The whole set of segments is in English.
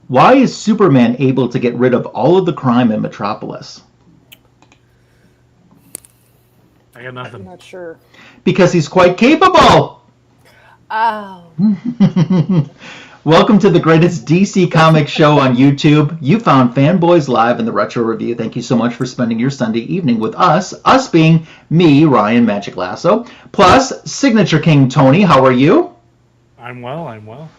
Why is Superman able to get rid of all of the crime in Metropolis? I got nothing. I'm not sure. Because he's quite capable! Oh. Welcome to the greatest DC comic show on YouTube. You found Fanboys Live in the Retro Review. Thank you so much for spending your Sunday evening with us. Us being me, Ryan Magic Lasso, plus Signature King Tony. How are you? I'm well.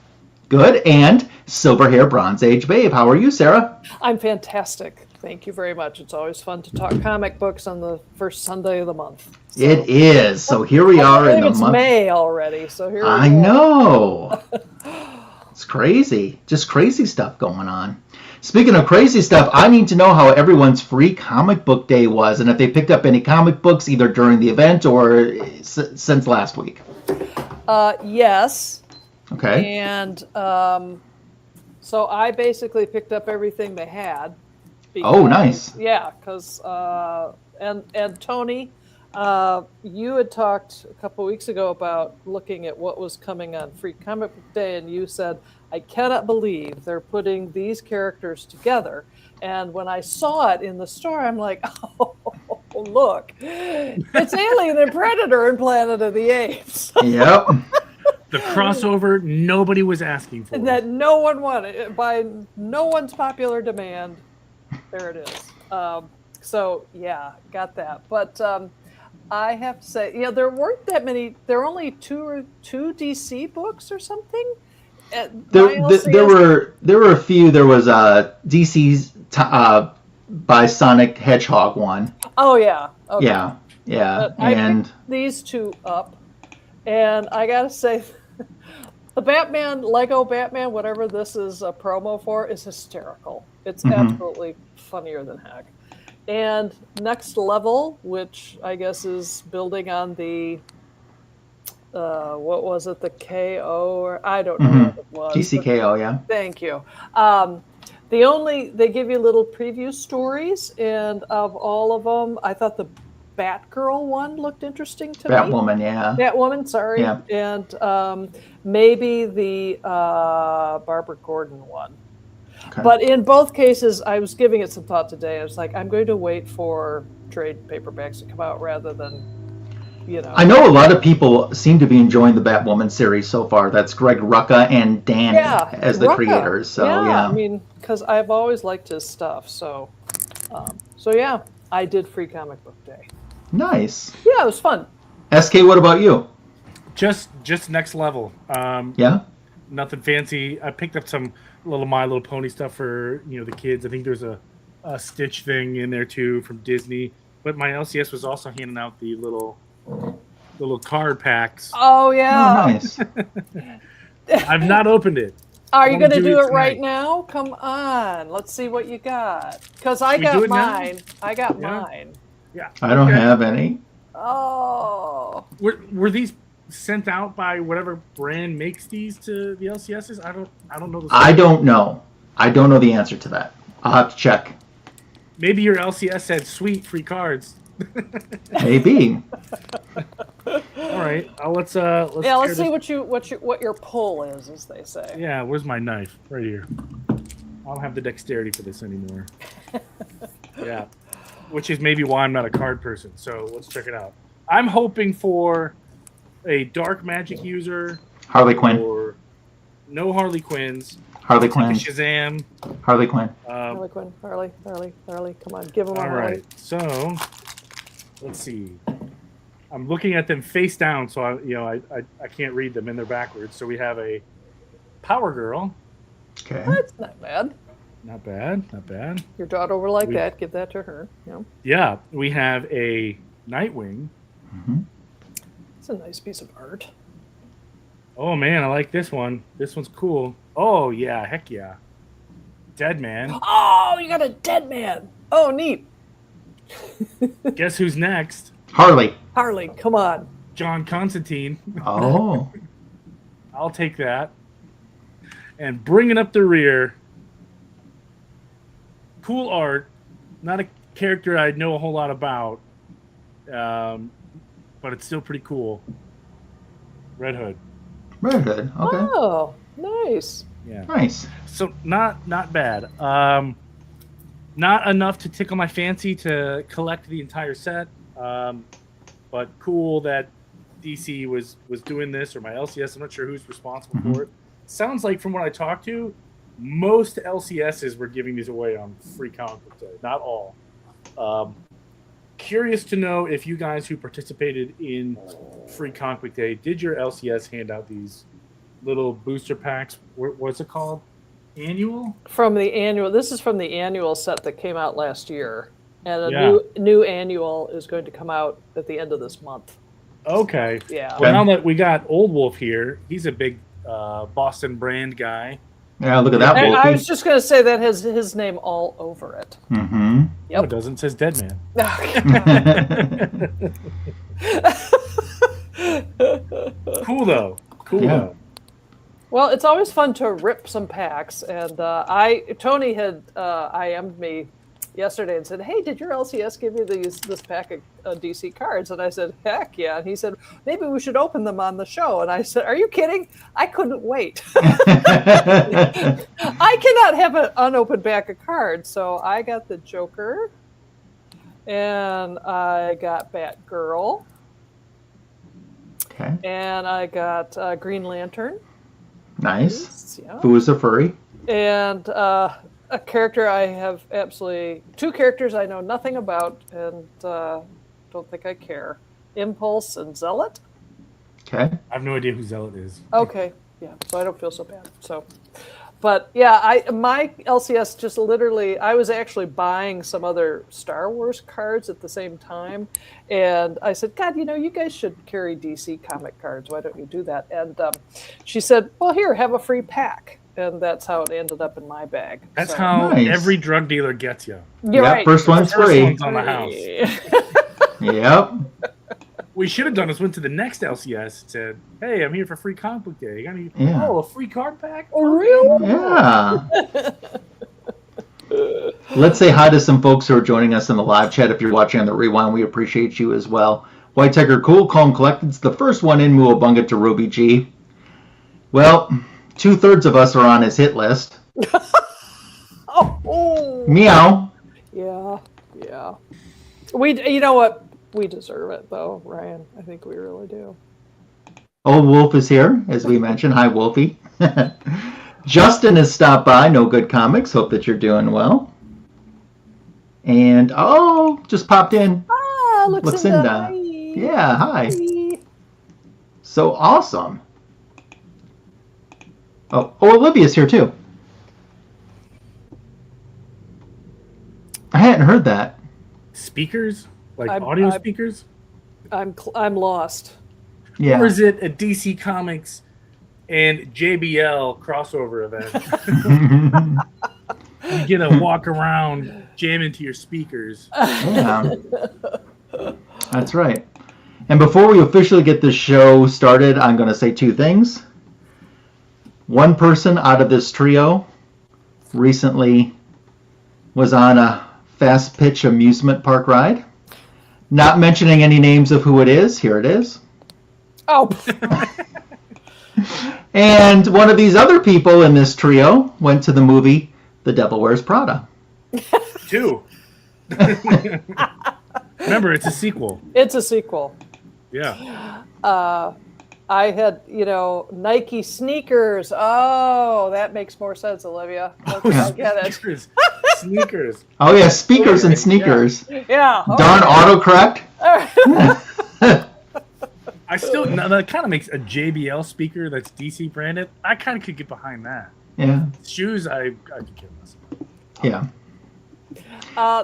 Good. And Silver Hair Bronze Age Babe. How are you, Sarah? I'm fantastic. Thank you very much. It's always fun to talk comic books on the first Sunday of the month. So, it is. So here we are in the month. It's May already, so here we I go. know. It's crazy. Just crazy stuff going on. Speaking of crazy stuff, I need to know how everyone's free comic book day was and if they picked up any comic books either during the event or since last week. Yes. Okay. And so I basically picked up everything they had. Oh, nice. Yeah, because and Tony, you had talked a couple weeks ago about looking at what was coming on Free Comic Book Day, and you said, I cannot believe they're putting these characters together. And when I saw it in the store, I'm like, oh, look, it's Alien and Predator and Planet of the Apes. Yep. The crossover nobody was asking for. That no one wanted, by no one's popular demand. There it is. So, yeah, got that. But I have to say, yeah, there weren't that many. There were only two DC books or something. There were a few. There was DC's by Sonic Hedgehog one. Oh, yeah. Okay. Yeah. I picked these two up, and I got to say, the Batman, Lego Batman, whatever this is a promo for, is hysterical. It's absolutely funnier than heck. And Next Level, which I guess is building on the, what was it, the KO, or I don't know what it was. DCKO, yeah. Thank you. They give you little preview stories, and of all of them, I thought the Batgirl one looked interesting to me. Batwoman, yeah. Batwoman, sorry. Yeah. And maybe the Barbara Gordon one. Okay. But in both cases, I was giving it some thought today. I was like, I'm going to wait for trade paperbacks to come out rather than, I know a lot of people seem to be enjoying the Batwoman series so far. That's Greg Rucka and Danny as the creators. So yeah. I mean, because I've always liked his stuff. So yeah, I did Free Comic Book Day. Nice. Yeah, it was fun. SK, what about you? Just Next Level. Yeah. Nothing fancy. I picked up some little My Little Pony stuff for the kids. I think there's a Stitch thing in there too from Disney. But my LCS was also handing out the little card packs. Oh yeah. Oh, nice. I've not opened it. Are you going to do it right now? Come on. Let's see what you got. Because I got mine. I got mine. Yeah. I don't have any. Oh. Were these sent out by whatever brand makes these to the LCSs? I don't know. I don't know. I don't know the answer to that. I'll have to check. Maybe your LCS had sweet free cards. Maybe. All right. Let's see what your pull is, as they say. Yeah. Where's my knife? Right here. I don't have the dexterity for this anymore. Yeah. Which is maybe why I'm not a card person. So let's check it out. I'm hoping for a dark magic user. Harley Quinn. Or no Harley Quinns. Harley Quinn. Shazam. Harley Quinn. Harley Quinn. Harley. Come on, give them a Harley. All right. So let's see. I'm looking at them face down, so I can't read them, and they're backwards. So we have a Power Girl. Okay. That's not bad. Not bad. Your daughter will like that. Give that to her. Yeah. Yeah. We have a Nightwing. Mm-hmm. It's a nice piece of art. Oh man, I like this one. This one's cool. Oh yeah, heck yeah. Deadman. Oh, you got a Deadman. Oh, neat. Guess who's next? Harley, come on. John Constantine. Oh. I'll take that. And bringing up the rear. Cool art. Not a character I know a whole lot about. But it's still pretty cool. Red Hood. Red Hood. Okay. Oh, nice. Yeah. Nice. So not bad. Not enough to tickle my fancy to collect the entire set. But cool that DC was doing this, or my LCS. I'm not sure who's responsible for it. Sounds like from what I talked to, most LCSs were giving these away on Free Comic Book Day. Not all. Curious to know if you guys who participated in Free Comic Book Day, did your LCS hand out these little booster packs? What's it called? Annual? From the annual. This is from the annual set that came out last year, and a new annual is going to come out at the end of this month. Okay. Yeah. Well, now that we got Old Wolf here, he's a big Boston brand guy. Yeah, look at that. And Wolfie. I was just going to say that has his name all over it. Mm-hmm. Yep. No, it doesn't. It says Dead Man. Cool though. Though. Well, it's always fun to rip some packs, and Tony had IM'd me yesterday and said, "Hey, did your LCS give you this pack of DC cards?" And I said, "Heck yeah!" And he said, "Maybe we should open them on the show." And I said, "Are you kidding? I couldn't wait. I cannot have an unopened pack of cards." So I got the Joker, and I got Batgirl, and I got Green Lantern. Nice. Yeah. Who is a furry? And a character I have two characters I know nothing about and don't think I care. Impulse and Zealot. Okay. I have no idea who Zealot is. Okay. Yeah. So I don't feel so bad. But yeah, my LCS just literally, I was actually buying some other Star Wars cards at the same time. And I said, God, you guys should carry DC comic cards. Why don't you do that? And she said, well, here, have a free pack. And that's how it ended up in my bag. That's how every drug dealer gets you. You're right. First one's free. One's on the house. Yep. We should have done is went to the next LCS and said, hey, I'm here for Free Comic Book Day. You got any, a free card pack? Oh, really? Yeah. Let's say hi to some folks who are joining us in the live chat. If you're watching on the rewind, we appreciate you as well. White Tiger Cool, Calm Collected. It's the first one in Muabunga to Ruby G. Well, 2/3 of us are on his hit list. Meow. Yeah. You know what? We deserve it, though, Ryan. I think we really do. Old Wolf is here, as we mentioned. Hi, Wolfie. Justin has stopped by. No Good Comics. Hope that you're doing well. And, just popped in. Lucinda. Yeah, hi. So awesome. Oh, Olivia's here, too. I hadn't heard that. Speakers? Like audio speakers? I'm lost. Yeah. Or is it a DC Comics and JBL crossover event? You get a walk around, jam into your speakers. Yeah. That's right. And before we officially get this show started, I'm going to say two things. One person out of this trio recently was on a fast pitch amusement park ride. Not mentioning any names of who it is. Here it is. Oh. And one of these other people in this trio went to the movie The Devil Wears Prada. 2. Remember, it's a sequel. It's a sequel. Yeah. I had, Nike sneakers. Oh, that makes more sense, Olivia. Okay, I get it. Sneakers. Oh, yeah, speakers and sneakers. Yeah. Darn autocorrect. I still, that kind of makes a JBL speaker that's DC branded. I kind of could get behind that. Yeah. Shoes, I could care less. Yeah.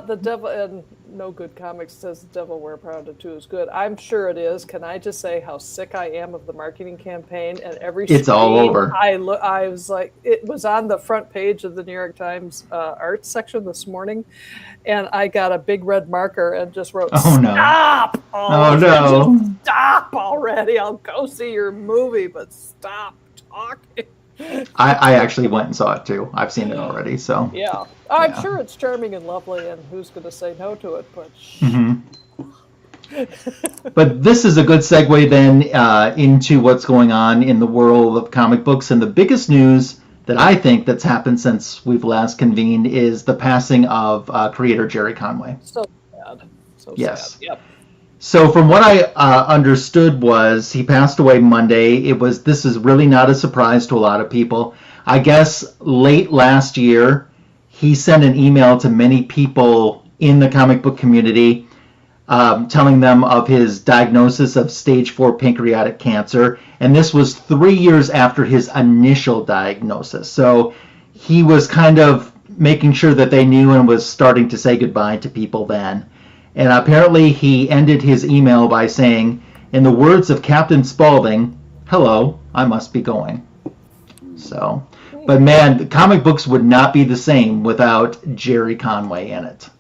The devil and No Good Comics says the Devil Wear Prada 2 is good. I'm sure it is. Can I just say how sick I am of the marketing campaign and every it's all over. I was like, it was on the front page of the New York Times arts section this morning, and I got a big red marker and just wrote, "Stop! Oh no! Stop already! I'll go see your movie, but stop talking." I actually went and saw it too. I've seen it already, so. Yeah. I'm sure it's charming and lovely, and who's going to say no to it, but... But this is a good segue then into what's going on in the world of comic books. And the biggest news that I think that's happened since we've last convened is the passing of creator Jerry Conway. So sad. So Yes. sad. Yep. So from what I understood was he passed away Monday. This is really not a surprise to a lot of people. I guess late last year, he sent an email to many people in the comic book community telling them of his diagnosis of stage 4 pancreatic cancer. And this was 3 years after his initial diagnosis. So he was kind of making sure that they knew and was starting to say goodbye to people then. And apparently he ended his email by saying, in the words of Captain Spaulding, "Hello, I must be going." So, but man, the comic books would not be the same without Jerry Conway in it.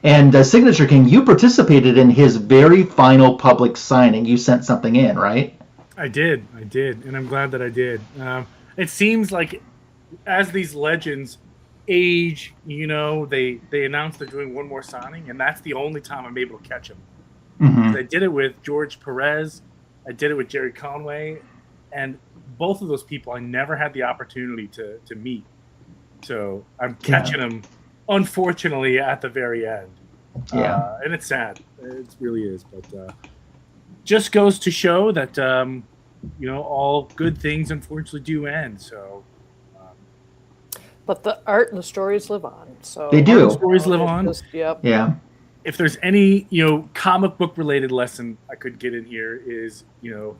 And Signature King, you participated in his very final public signing. You sent something in, right? I did, and I'm glad that I did. It seems like as these legends age, they announce they're doing one more signing, and that's the only time I'm able to catch them. Mm-hmm. I did it with George Perez, I did it with Jerry Conway, and both of those people I never had the opportunity to meet. So I'm catching them, unfortunately, at the very end. Yeah. And it's sad. It really is. But just goes to show that, all good things unfortunately do end. So. But the art and the stories live on. So they do. The stories live on. Yep. Yeah. If there's any, comic book related lesson I could get in here is, you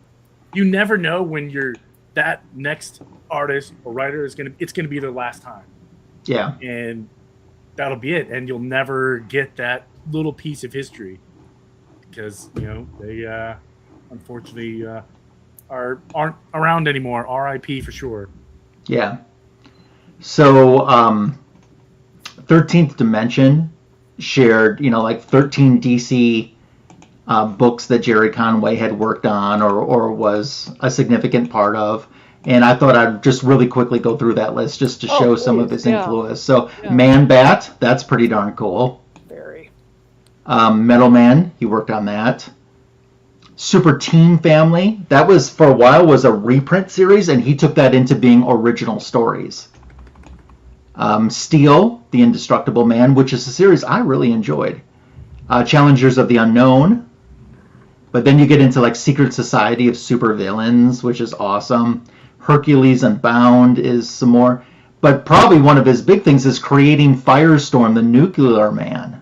never know when that next artist or writer it's gonna be their last time. Yeah. And that'll be it. And you'll never get that little piece of history because, they unfortunately aren't around anymore. RIP for sure. Yeah. So 13th Dimension shared, 13 DC books that Jerry Conway had worked on or was a significant part of. And I thought I'd just really quickly go through that list just to show some of his influence. So Man-Bat, that's pretty darn cool. Very. Metal Man, he worked on that. Super Team Family, that was for a while was a reprint series, and he took that into being original stories. Steel, The Indestructible Man, which is a series I really enjoyed. Challengers of the Unknown. But then you get into Secret Society of Supervillains, which is awesome. Hercules Unbound is some more. But probably one of his big things is creating Firestorm, the Nuclear Man.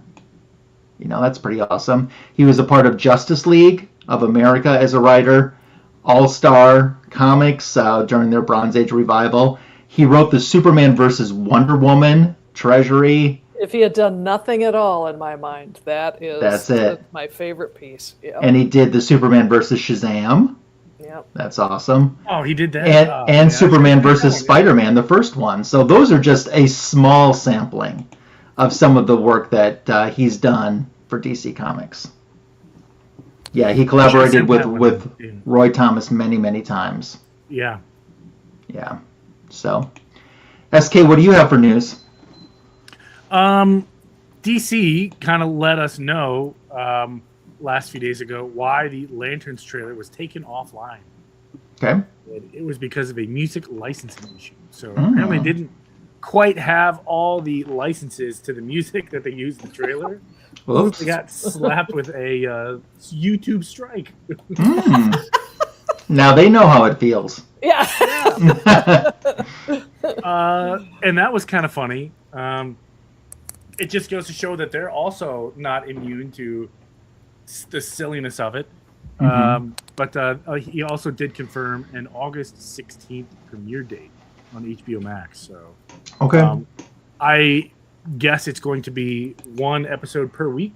That's pretty awesome. He was a part of Justice League of America as a writer. All-Star Comics during their Bronze Age revival. He wrote the Superman versus Wonder Woman, Treasury. If he had done nothing at all, in my mind, that's it. My favorite piece. Yep. And he did the Superman versus Shazam. Yep. That's awesome. Oh, he did that. And Superman versus Spider-Man, the first one. So those are just a small sampling of some of the work that he's done for DC Comics. Yeah, he collaborated with Roy Thomas many, many times. Yeah. Yeah. So, SK, what do you have for news? DC kind of let us know last few days ago why the Lanterns trailer was taken offline. Okay. It was because of a music licensing issue. So apparently they didn't quite have all the licenses to the music that they used in the trailer. Oops. They got slapped with a YouTube strike. Now they know how it feels. Yeah. And that was kind of funny. It just goes to show that they're also not immune to the silliness of it. But he also did confirm an August 16th premiere date on HBO Max. So, okay. I guess it's going to be one episode per week,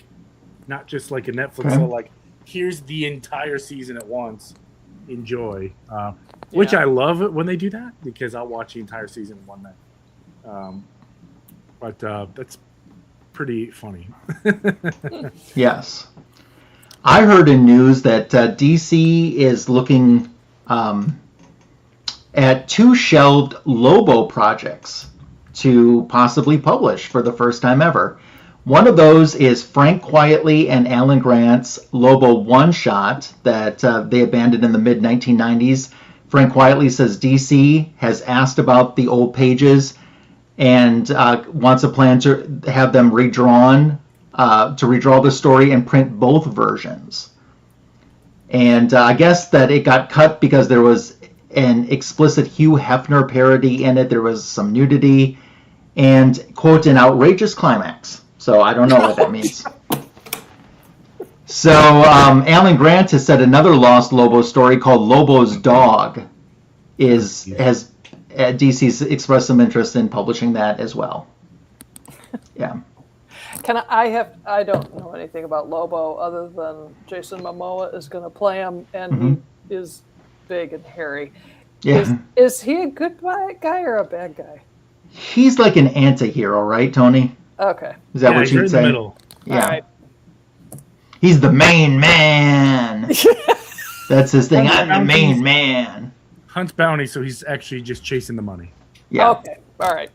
not just like a Netflix. Okay. So here's the entire season at once. Enjoy. Which I love it when they do that because I'll watch the entire season in one night. But that's pretty funny. Yes. I heard in news that DC is looking at 2 shelved Lobo projects to possibly publish for the first time ever. One of those is Frank Quietly and Alan Grant's Lobo one-shot that they abandoned in the mid-1990s Frank Quietly says DC has asked about the old pages and wants a plan to have them redrawn, to redraw the story and print both versions. And I guess that it got cut because there was an explicit Hugh Hefner parody in it. There was some nudity and, quote, an outrageous climax. So I don't know what that means. So Alan Grant has said another Lost Lobo story called Lobo's Dog has DC's expressed some interest in publishing that as well. Yeah. I don't know anything about Lobo other than Jason Momoa is going to play him, and he is big and hairy. Yeah. Is he a good guy or a bad guy? He's like an anti-hero, right, Tony? Okay. Is that what you'd say? In the middle. Yeah. All right. He's the main man. That's his thing. I'm the main man. Hunts bounty, so he's actually just chasing the money. Yeah. Okay. All right.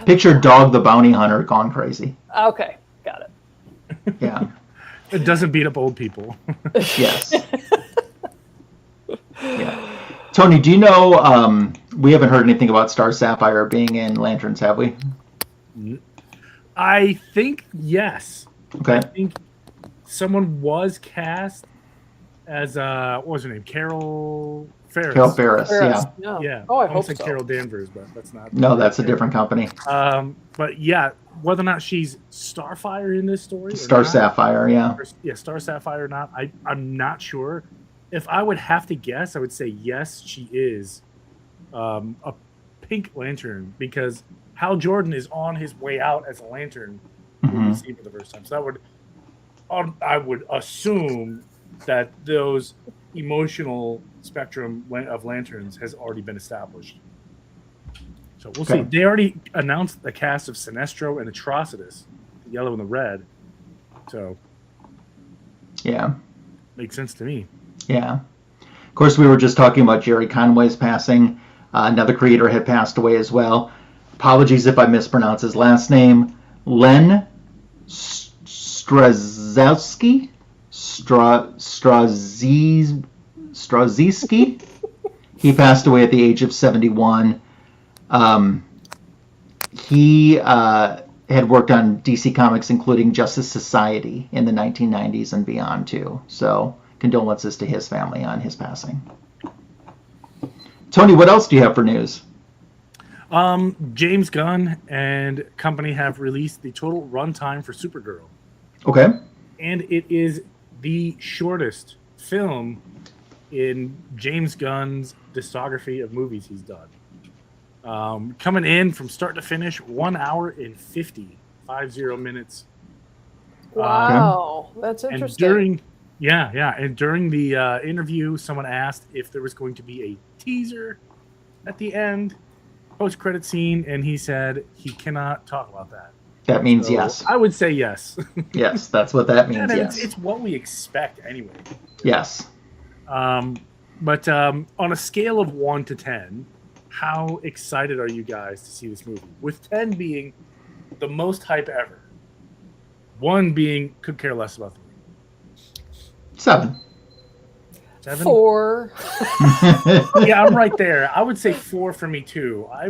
Picture Dog the Bounty Hunter gone crazy. Okay. Got it. Yeah. It doesn't beat up old people. Yes. Yeah. Tony, do you know, we haven't heard anything about Star Sapphire being in Lanterns, have we? I think yes. Okay. I think someone was cast as, what was her name? Carol Ferris. Carol Ferris, yeah. No. Yeah. Oh, I almost hope said so. Carol Danvers, but that's not. No, that's a different company. But yeah, whether or not she's Starfire in this story. Star Sapphire, yeah. Yeah, Star Sapphire or not, I'm not sure. If I would have to guess, I would say yes, she is a Pink Lantern, because Hal Jordan is on his way out as a Lantern when we see him for the first time. So I would assume that those emotional spectrum of Lanterns has already been established. So we'll see. They already announced the cast of Sinestro and Atrocitus, the yellow and the red. So yeah, makes sense to me. Yeah. Of course, we were just talking about Jerry Conway's passing. Another creator had passed away as well. Apologies if I mispronounce his last name. Len Straczewski? Straczewski? He passed away at the age of 71. He had worked on DC Comics, including Justice Society in the 1990s and beyond, too. So condolences to his family on his passing. Tony, what else do you have for news? James Gunn and company have released the total runtime for Supergirl. Okay. And it is the shortest film in James Gunn's discography of movies he's done. Coming in from start to finish, 1 hour and 50 minutes. Wow, that's interesting. And during the interview, someone asked if there was going to be a teaser at the end, post-credit scene, and he said he cannot talk about that. That means yes. I would say yes. Yes, that's what that means, yes. It's what we expect anyway. Yes. But on a scale of 1 to 10, how excited are you guys to see this movie? With 10 being the most hype ever. 1 being could care less about the movie. 7. 7? 4. Yeah, I'm right there. I would say 4 for me too. I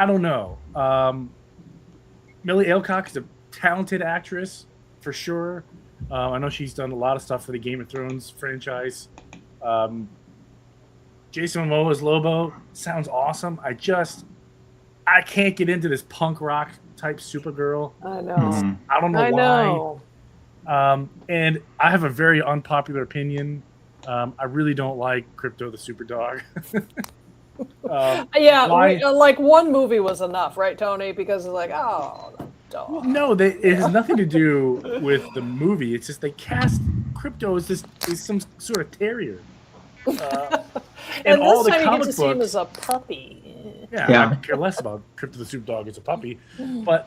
don't know. Millie Alcock is a talented actress for sure. I know she's done a lot of stuff for the Game of Thrones franchise. Jason Momoa's Lobo sounds awesome. I can't get into this punk rock type Supergirl. I know. I don't know why. Know. And I have a very unpopular opinion. I really don't like Crypto the Superdog. Like one movie was enough, right, Tony? Because it's like, oh, the dog. No, it has nothing to do with the movie. It's just they cast Crypto as some sort of terrier. And all this the time you comic get to see him books, as a puppy. Yeah, I could care less about Crypto the Superdog as a puppy. But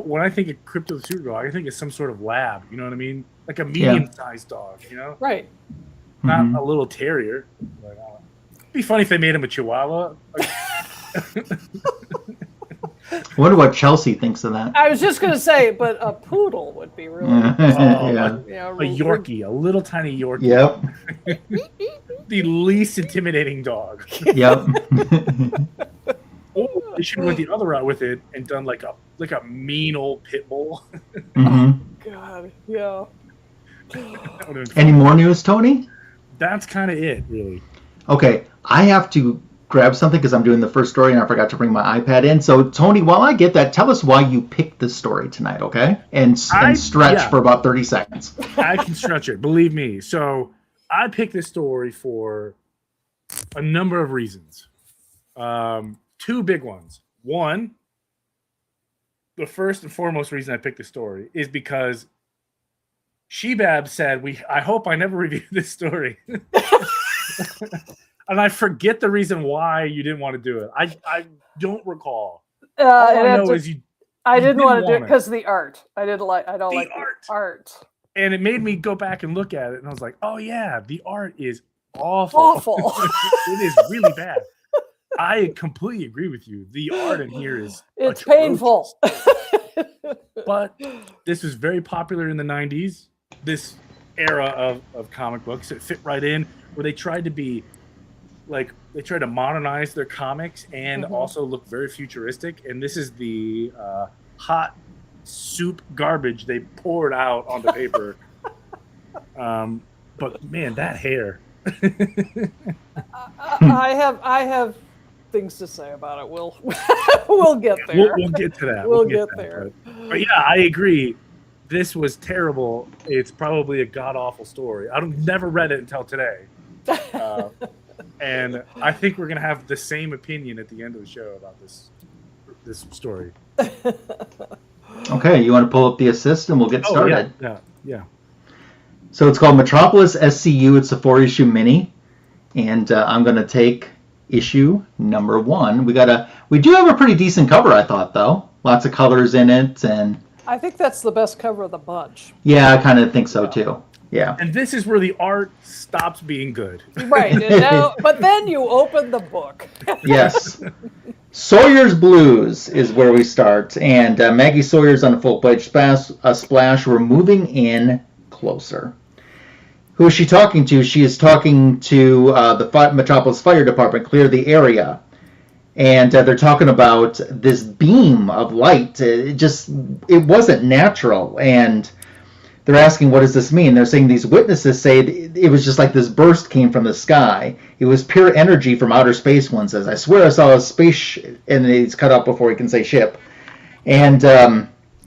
when I think of Crypto the Superdog, I think of some sort of lab. You know what I mean? Like a medium-sized dog. You know, right? Not a little terrier. Like, it'd be funny if they made him a Chihuahua. I wonder what Chelsea thinks of that. I was just going to say, but a poodle would be really a you know, Yorkie, a little tiny Yorkie. Yep. the least intimidating dog. Yep. Or they should have went the other route with it and done like a mean old pit bull. Mm-hmm. God, yeah. Any more news, Tony? That's kind of it, really. Okay, I have to grab something because I'm doing the first story and I forgot to bring my iPad in. So, Tony, while I get that, tell us why you picked this story tonight, okay? And stretch for about 30 seconds. I can stretch it, believe me. So, I picked this story for a number of reasons. Two big ones. One, the first and foremost reason I picked this story is because Shebab said, I hope I never review this story. And I forget the reason why you didn't want to do it. I don't recall. All I know is I didn't want to do it because of the art. I don't like the art. And it made me go back and look at it, and I was like, oh yeah, the art is awful. Awful. It is really bad. I completely agree with you. The art in here is it's atrocious. painful. But this was very popular in the 90s. This era of comic books, it fit right in where they tried to be like they tried to modernize their comics and also look very futuristic. And this is the hot soup garbage they poured out on the paper. But man, that hair. I have things to say about it. We'll get there. We'll get to that. We'll get there. But yeah, I agree. This was terrible. It's probably a god-awful story. I've never read it until today. And I think we're going to have the same opinion at the end of the show about this story. Okay, you want to pull up the assist and we'll get started? Yeah. So it's called Metropolis S.C.U. It's a 4-issue mini. And I'm going to take issue number 1. We do have a pretty decent cover, I thought, though. Lots of colors in it, and I think that's the best cover of the bunch. Yeah, I kind of think so too. Yeah. And this is where the art stops being good. Right. And now, but then you open the book. Yes. Sawyer's Blues is where we start, and Maggie Sawyer's on a full-page splash. We're moving in closer. Who is she talking to? She is talking to the Metropolis Fire Department, clear the area. And they're talking about this beam of light. It wasn't natural. And they're asking, what does this mean? They're saying these witnesses say it was just like this burst came from the sky. It was pure energy from outer space, one says. I swear I saw a space, and it's cut out before he can say ship. And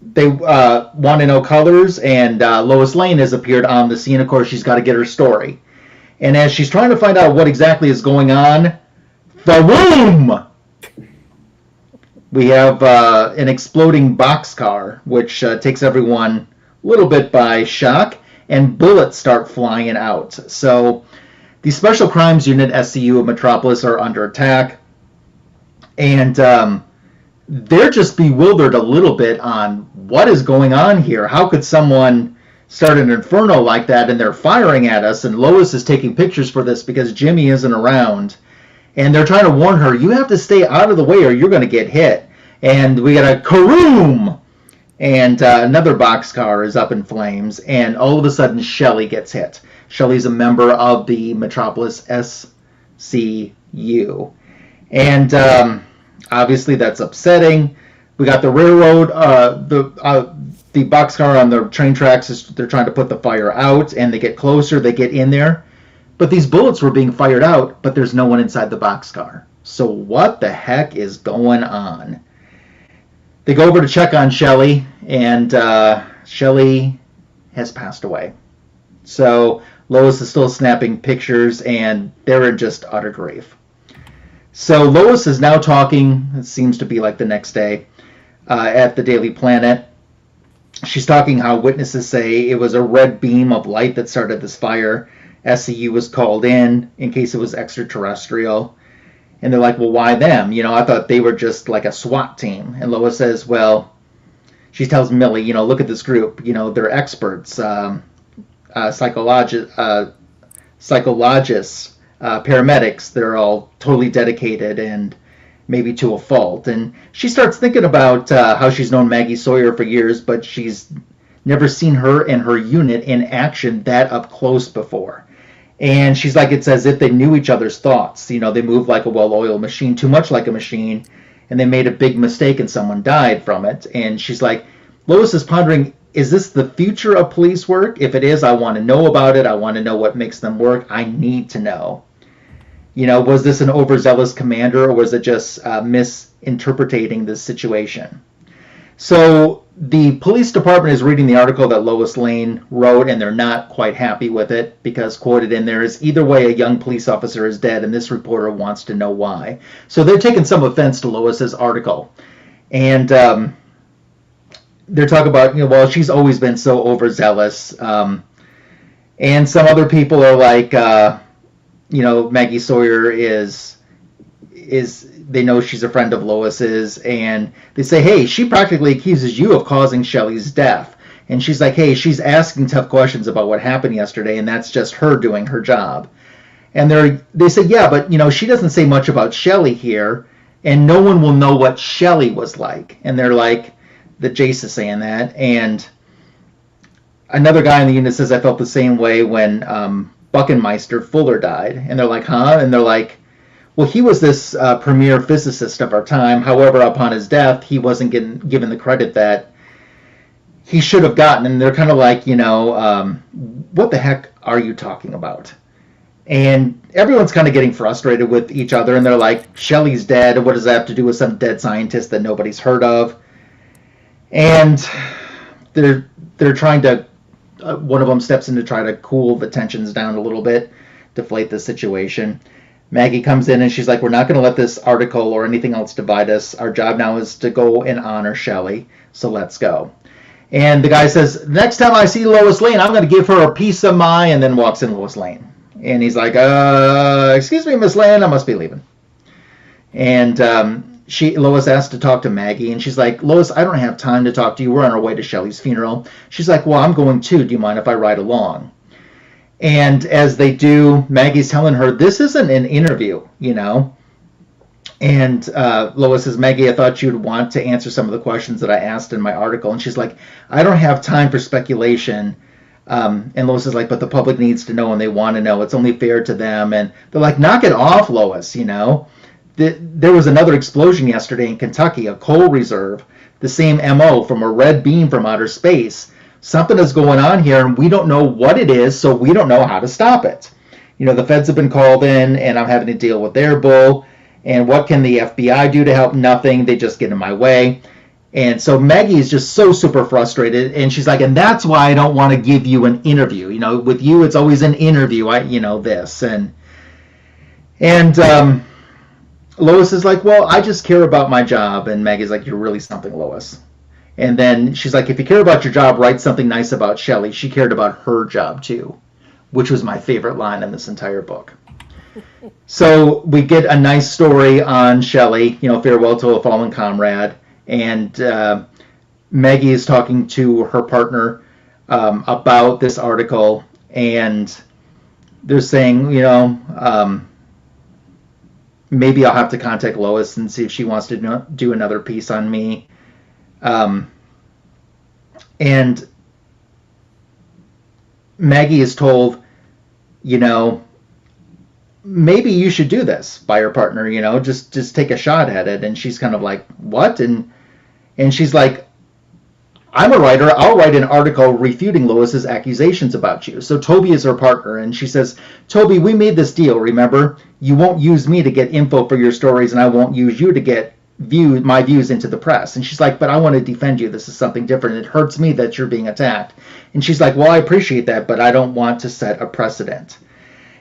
they want to know colors, and Lois Lane has appeared on the scene. Of course, she's got to get her story. And as she's trying to find out what exactly is going on, the room! We have an exploding boxcar, which takes everyone a little bit by shock, and bullets start flying out. So the Special Crimes Unit S.C.U. of Metropolis are under attack, and they're just bewildered a little bit on what is going on here. How could someone start an inferno like that, and they're firing at us, and Lois is taking pictures for this because Jimmy isn't around. And they're trying to warn her, you have to stay out of the way or you're going to get hit. And we got a karoom! And another boxcar is up in flames. And all of a sudden, Shelley gets hit. Shelley's a member of the Metropolis S.C.U. And obviously that's upsetting. We got the railroad, the boxcar on the train tracks. They're trying to put the fire out. And they get closer. They get in there. But these bullets were being fired out, but there's no one inside the boxcar. So what the heck is going on? They go over to check on Shelley, and Shelley has passed away. So Lois is still snapping pictures, and they're in just utter grief. So Lois is now talking, it seems to be like the next day, at the Daily Planet. She's talking how witnesses say it was a red beam of light that started this fire. SCU was called in case it was extraterrestrial. And they're like, well, why them? I thought they were just like a SWAT team. And Lois says, well, she tells Millie, look at this group. They're experts, psychologists, paramedics. They're all totally dedicated and maybe to a fault. And she starts thinking about how she's known Maggie Sawyer for years, but she's never seen her and her unit in action that up close before. And she's like, it's as if they knew each other's thoughts. You know, they move like a well-oiled machine, too much like a machine, and they made a big mistake and someone died from it. And she's like, Lois is pondering, is this the future of police work? If it is, I want to know about it. I want to know what makes them work. I need to know. You know, was this an overzealous commander, or was it just misinterpreting the situation? So the police department is reading the article that Lois Lane wrote, and they're not quite happy with it because quoted in there is, either way, a young police officer is dead, and this reporter wants to know why. So they're taking some offense to Lois's article. And they're talking about, you know, well, she's always been so overzealous. And some other people are like, you know, Maggie Sawyer is they know she's a friend of Lois's, and they say, hey, she practically accuses you of causing Shelley's death. And she's like, hey, she's asking tough questions about what happened yesterday, and that's just her doing her job. And they say, yeah, but, you know, she doesn't say much about Shelley here, and no one will know what Shelley was like. And they're like, that Jace is saying that. And another guy in the unit says, I felt the same way when Buckenmeister Fuller died. And they're like, huh? And they're like, well, he was this premier physicist of our time. However, upon his death, he wasn't given the credit that he should have gotten. And they're kind of like, you know, what the heck are you talking about? And everyone's kind of getting frustrated with each other. And they're like, Shelley's dead. What does that have to do with some dead scientist that nobody's heard of? And they're trying to, one of them steps in to try to cool the tensions down a little bit, deflate the situation. Maggie comes in and she's like, we're not going to let this article or anything else divide us. Our job now is to go and honor Shelley, so let's go. And the guy says, next time I see Lois Lane, I'm going to give her a piece of my, and then walks in Lois Lane. And he's like, excuse me, Miss Lane, I must be leaving. And Lois asked to talk to Maggie, and she's like, Lois, I don't have time to talk to you. We're on our way to Shelley's funeral. She's like, well, I'm going too. Do you mind if I ride along? And as they do, Maggie's telling her, this isn't an interview, you know. And Lois says, Maggie, I thought you'd want to answer some of the questions that I asked in my article. And she's like, I don't have time for speculation. And Lois is like, but the public needs to know, and they want to know. It's only fair to them. And they're like, knock it off, Lois, you know. There was another explosion yesterday in Kentucky, a coal reserve, the same MO from a red beam from outer space. Something is going on here, and we don't know what it is, so we don't know how to stop it. You know, the feds have been called in, and I'm having to deal with their bull. And what can the FBI do to help? Nothing. They just get in my way. And so Maggie is just so super frustrated, and she's like, and that's why I don't want to give you an interview. You know, with you, it's always an interview. This. And Lois is like, well, I just care about my job. And Maggie's like, you're really something, Lois. And then she's like, if you care about your job, write something nice about Shelley. She cared about her job, too, which was my favorite line in this entire book. So we get a nice story on Shelley, you know, farewell to a fallen comrade. And Maggie is talking to her partner about this article. And they're saying, you know, maybe I'll have to contact Lois and see if she wants to do another piece on me. And Maggie is told, you know, maybe you should do this by her partner, you know, just take a shot at it. And she's kind of like, what? And she's like, I'm a writer. I'll write an article refuting Lois's accusations about you. So Toby is her partner. And she says, Toby, we made this deal, remember? You won't use me to get info for your stories, and I won't use you to get my views into the press. And she's like, but I want to defend you. This is something different. It hurts me that you're being attacked. And she's like, well, I appreciate that, but I don't want to set a precedent.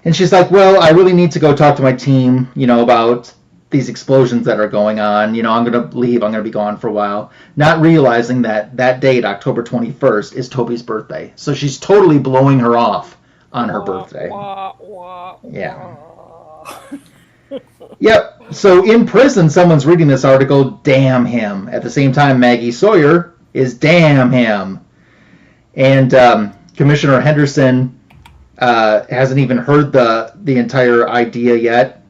And she's like, well, I really need to go talk to my team, you know, about these explosions that are going on. You know, I'm going to leave. I'm going to be gone for a while. Not realizing that that date, October 21st, is Toby's birthday. So she's totally blowing her off on her birthday. Yeah. Yep. So in prison, someone's reading this article, damn him. At the same time, Maggie Sawyer is damn him. And Commissioner Henderson hasn't even heard the entire idea yet.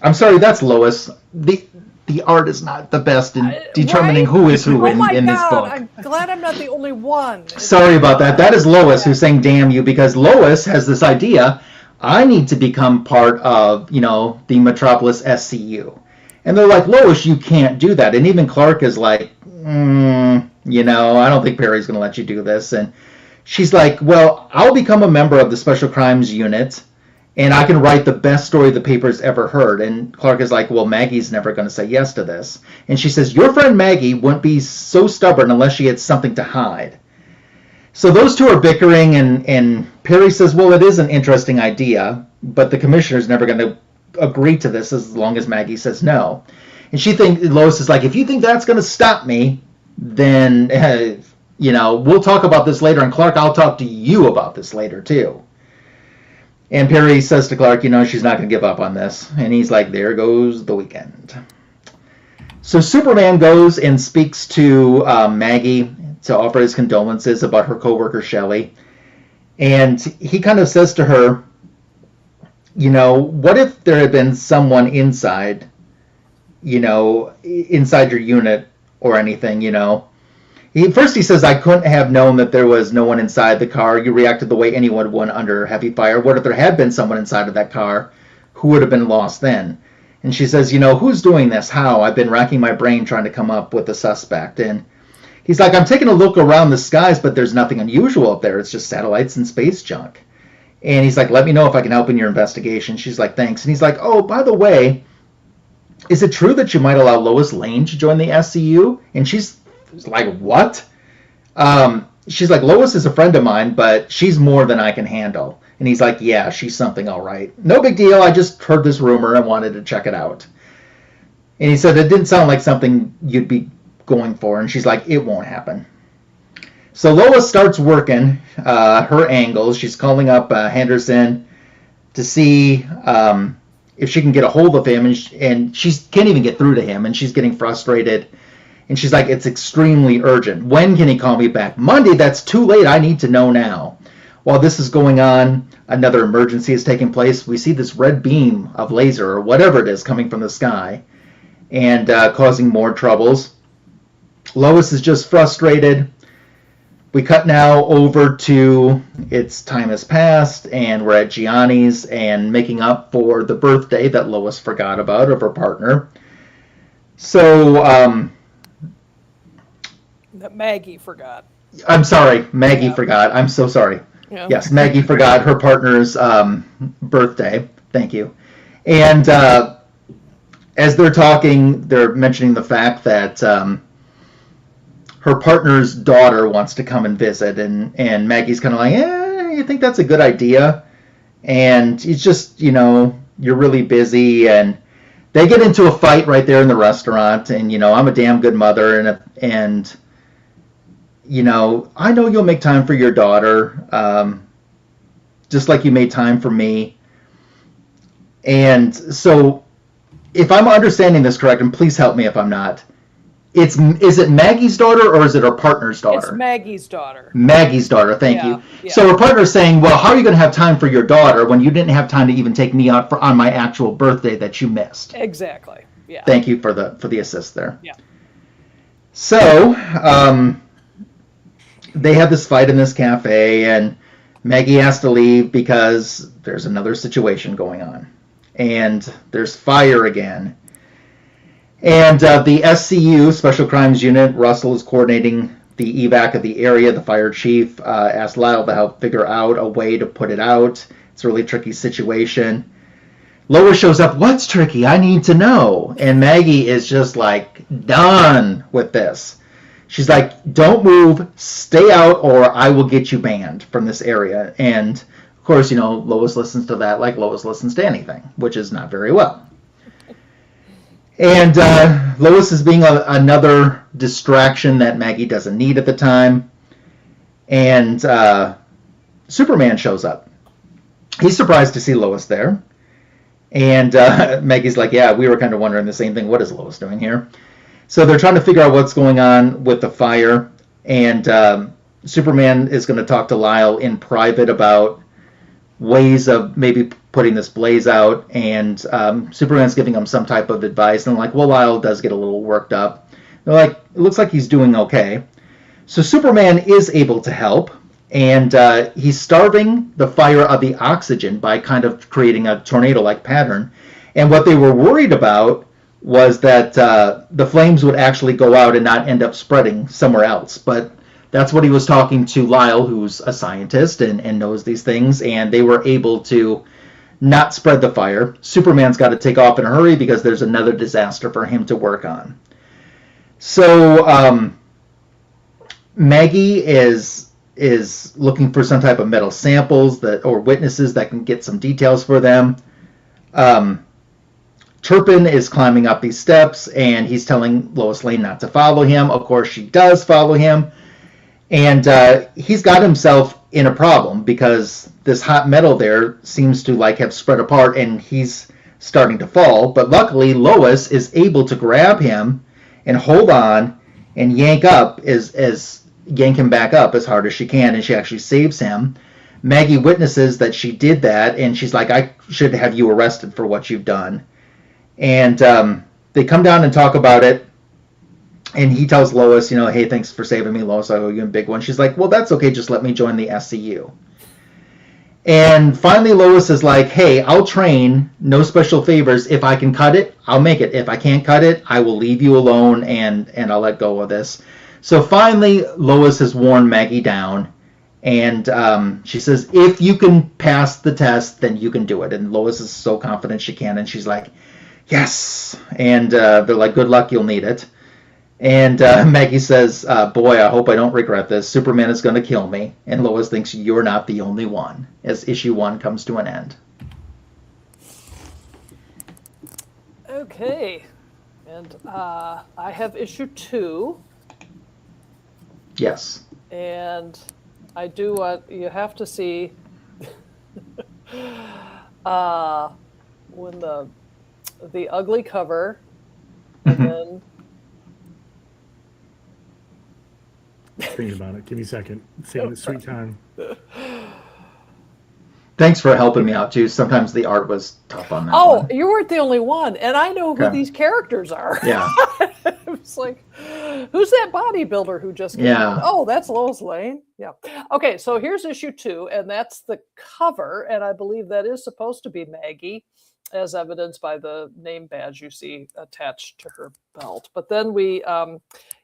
I'm sorry, that's Lois. The art is not the best in determining who is who in this book. I'm glad I'm not the only one. Sorry about that. That is Lois who's saying damn you, because Lois has this idea I need to become part of, the Metropolis S.C.U. And they're like, Lois, you can't do that. And even Clark is like, I don't think Perry's going to let you do this. And she's like, well, I'll become a member of the Special Crimes Unit, and I can write the best story the paper's ever heard. And Clark is like, well, Maggie's never going to say yes to this. And she says, your friend Maggie wouldn't be so stubborn unless she had something to hide. So those two are bickering, and Perry says, well, it is an interesting idea, but the commissioner's never going to agree to this as long as Maggie says no. And Lois is like, if you think that's going to stop me, then, we'll talk about this later. And Clark, I'll talk to you about this later, too. And Perry says to Clark, she's not going to give up on this. And he's like, there goes the weekend. So Superman goes and speaks to Maggie to offer his condolences about her coworker Shelley. And he kind of says to her, what if there had been someone inside your unit or anything, First he says, I couldn't have known that there was no one inside the car. You reacted the way anyone would under heavy fire. What if there had been someone inside of that car? Who would have been lost then? And she says, who's doing this? How? I've been racking my brain trying to come up with a suspect. And he's like, I'm taking a look around the skies, but there's nothing unusual up there. It's just satellites and space junk. And he's like, let me know if I can help in your investigation. She's like, thanks. And he's like, oh, by the way, is it true that you might allow Lois Lane to join the S.C.U.? And she's like, what? She's like, Lois is a friend of mine, but she's more than I can handle. And he's like, yeah, she's something all right. No big deal. I just heard this rumor and wanted to check it out. And he said, it didn't sound like something you'd be going for. And she's like, it won't happen. So Lois starts working her angles. She's calling up Henderson to see if she can get a hold of him. And she can't even get through to him. And she's getting frustrated. And she's like, it's extremely urgent. When can he call me back? Monday? That's too late. I need to know now. While this is going on, another emergency is taking place. We see this red beam of laser or whatever it is coming from the sky and causing more troubles. Lois is just frustrated. We cut now over to time has passed and we're at Gianni's and making up for the birthday that Lois forgot about of her partner. So, that Maggie forgot. I'm sorry, Maggie forgot. I'm so sorry. Yeah. Yes, Maggie forgot her partner's birthday. Thank you. And as they're talking, they're mentioning the fact that her partner's daughter wants to come and visit, and Maggie's kind of like, you think that's a good idea? And it's just, you're really busy, and they get into a fight right there in the restaurant, and, I'm a damn good mother, and I know you'll make time for your daughter, just like you made time for me. And so, if I'm understanding this correct, and please help me if I'm not, is it Maggie's daughter or is it her partner's daughter? It's Maggie's daughter. Maggie's daughter, thank you. Yeah. So her partner's saying, well, how are you going to have time for your daughter when you didn't have time to even take me out on my actual birthday that you missed? Exactly, yeah. Thank you for the assist there. Yeah. So, they have this fight in this cafe, and Maggie has to leave because there's another situation going on. And there's fire again. And the S.C.U., Special Crimes Unit, Russell is coordinating the evac of the area. The fire chief asked Lyle to help figure out a way to put it out. It's a really tricky situation. Lois shows up. What's tricky? I need to know. And Maggie is just like, done with this. She's like, don't move, stay out, or I will get you banned from this area. And, of course, Lois listens to that like Lois listens to anything, which is not very well. And Lois is being another distraction that Maggie doesn't need at the time. And Superman shows up. He's surprised to see Lois there. And Maggie's like, yeah, we were kind of wondering the same thing. What is Lois doing here? So they're trying to figure out what's going on with the fire. And Superman is going to talk to Lyle in private about ways of maybe putting this blaze out. And Superman's giving him some type of advice. And like, well, Lyle does get a little worked up. They're like, it looks like he's doing okay. So Superman is able to help. And he's starving the fire of the oxygen by kind of creating a tornado-like pattern. And what they were worried about was that the flames would actually go out and not end up spreading somewhere else. But that's what he was talking to Lyle, who's a scientist and knows these things, and they were able to not spread the fire. Superman's got to take off in a hurry because there's another disaster for him to work on. So Maggie is looking for some type of metal samples or witnesses that can get some details for them. Turpin is climbing up these steps, and he's telling Lois Lane not to follow him. Of course, she does follow him. And he's got himself in a problem because this hot metal there seems to like have spread apart, and he's starting to fall. But luckily, Lois is able to grab him and hold on and yank him back up as hard as she can, and she actually saves him. Maggie witnesses that she did that, and she's like, I should have you arrested for what you've done. And they come down and talk about it. And he tells Lois, hey, thanks for saving me, Lois. I owe you a big one. She's like, well, that's okay. Just let me join the S.C.U. And finally, Lois is like, hey, I'll train. No special favors. If I can cut it, I'll make it. If I can't cut it, I will leave you alone and I'll let go of this. So finally, Lois has worn Maggie down. And she says, if you can pass the test, then you can do it. And Lois is so confident she can. And she's like, yes. And they're like, good luck. You'll need it. And Maggie says, boy, I hope I don't regret this. Superman is going to kill me. And Lois thinks you're not the only one, as issue 1 comes to an end. Okay. And I have issue 2. Yes. And I do what you have to see when the ugly cover, and then thinking about it. Give me a second. Saving it sweet time. Thanks for helping me out, too. Sometimes the art was tough on that one. You weren't the only one. And I know who these characters are. Yeah. It's like, who's that bodybuilder who just came in? Oh, that's Lois Lane. Yeah. Okay, so here's issue 2, and that's the cover. And I believe that is supposed to be Maggie, as evidenced by the name badge you see attached to her belt. But then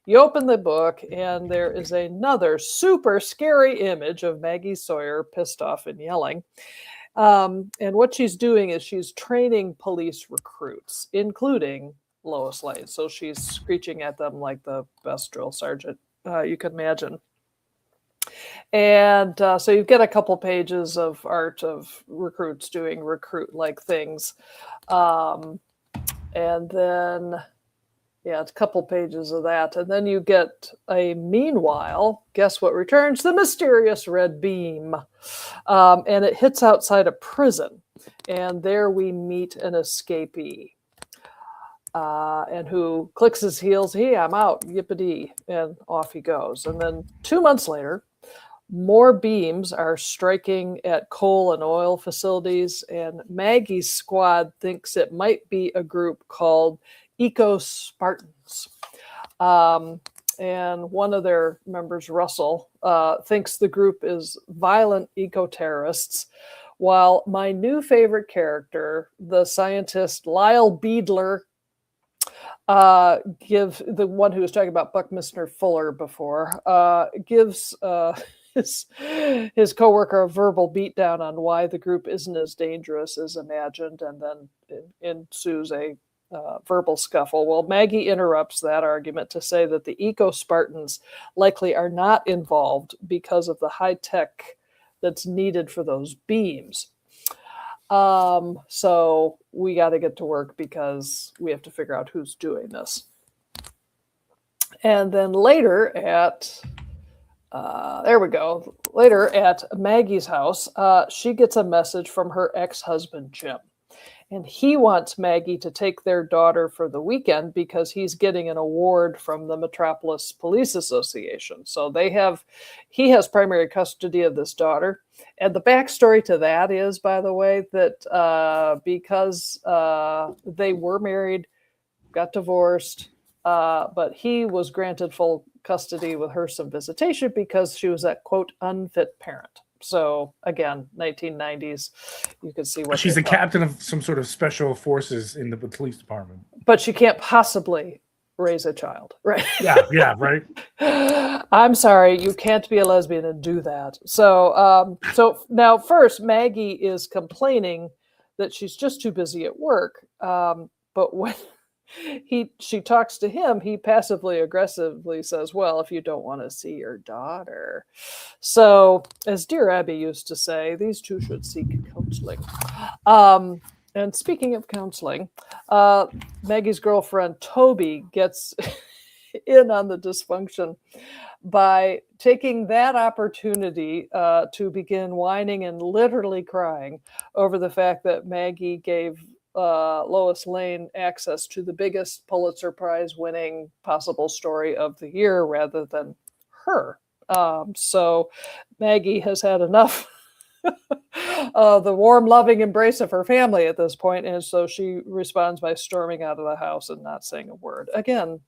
you open the book, and there is another super scary image of Maggie Sawyer pissed off and yelling. And what she's doing is she's training police recruits, including Lois Lane. So she's screeching at them like the best drill sergeant you can imagine. And so you get a couple pages of art of recruits doing recruit-like things. And then, a couple pages of that. And then you get meanwhile, guess what returns? The mysterious red beam. And it hits outside a prison. And there we meet an escapee. And who clicks his heels, hey, I'm out, yippee, and off he goes. And then 2 months later, more beams are striking at coal and oil facilities, and Maggie's squad thinks it might be a group called Eco-Spartans. And one of their members, Russell, thinks the group is violent eco-terrorists, while my new favorite character, the scientist Lyle Beedler, give the one who was talking about Buckminster Fuller before, gives his coworker a verbal beatdown on why the group isn't as dangerous as imagined, and then ensues a verbal scuffle. Well, Maggie interrupts that argument to say that the Eco-Spartans likely are not involved because of the high tech that's needed for those beams. So we got to get to work because we have to figure out who's doing this. And then later at Later at Maggie's house, she gets a message from her ex-husband, Jim. And he wants Maggie to take their daughter for the weekend because he's getting an award from the Metropolis Police Association. So he has primary custody of this daughter. And the backstory to that is, by the way, that because they were married, got divorced, but he was granted full custody with her some visitation because she was a, quote, unfit parent. So again, 1990s, you can see what She's they a thought. captain of some sort of special forces in the police department. But she can't possibly raise a child, right? Yeah, right. I'm sorry, you can't be a lesbian and do that. So, so now first, Maggie is complaining that she's just too busy at work. But when she talks to him, he passively aggressively says, well, if you don't want to see your daughter. So, as Dear Abby used to say, these two should seek counseling. And speaking of counseling, Maggie's girlfriend Toby gets in on the dysfunction by taking that opportunity to begin whining and literally crying over the fact that Maggie gave Lois Lane access to the biggest Pulitzer Prize winning possible story of the year rather than her. So Maggie has had enough the warm, loving embrace of her family at this point, and so she responds by storming out of the house and not saying a word. Again,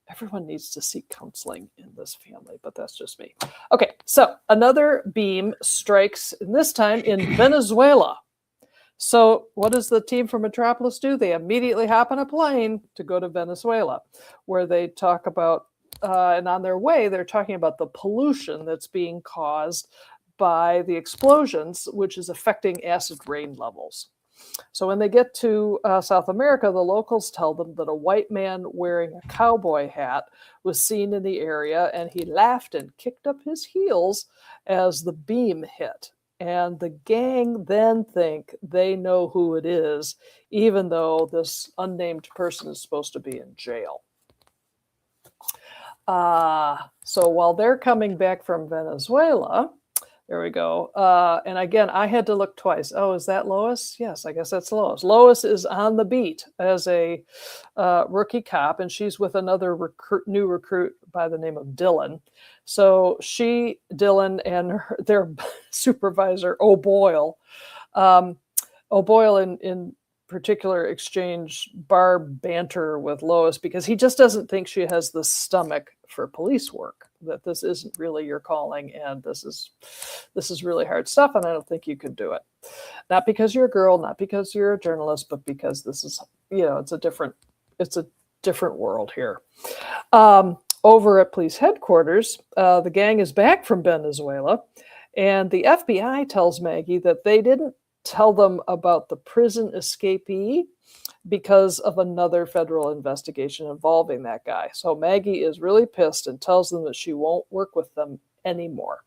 everyone needs to seek counseling in this family, but that's just me. Okay, so another beam strikes, this time in Venezuela. So what does the team from Metropolis do? They immediately hop on a plane to go to Venezuela, where they talk about, and on their way, they're talking about the pollution that's being caused by the explosions, which is affecting acid rain levels. So when they get to South America, the locals tell them that a white man wearing a cowboy hat was seen in the area, and he laughed and kicked up his heels as the beam hit. And the gang then think they know who it is, even though this unnamed person is supposed to be in jail. So while they're coming back from Venezuela, there we go. And again, I had to look twice. Oh, is that Lois? Yes, I guess that's Lois. Lois is on the beat as a rookie cop, and she's with another new recruit by the name of Dylan. So Dylan, and their supervisor, O'Boyle. O'Boyle in particular exchange bar banter with Lois because he just doesn't think she has the stomach for police work, that this isn't really your calling, and this is really hard stuff, and I don't think you could do it. Not because you're a girl, not because you're a journalist, but because this is, it's a different world here. Over at police headquarters, the gang is back from Venezuela, and the FBI tells Maggie that they didn't tell them about the prison escapee because of another federal investigation involving that guy. So Maggie is really pissed and tells them that she won't work with them anymore.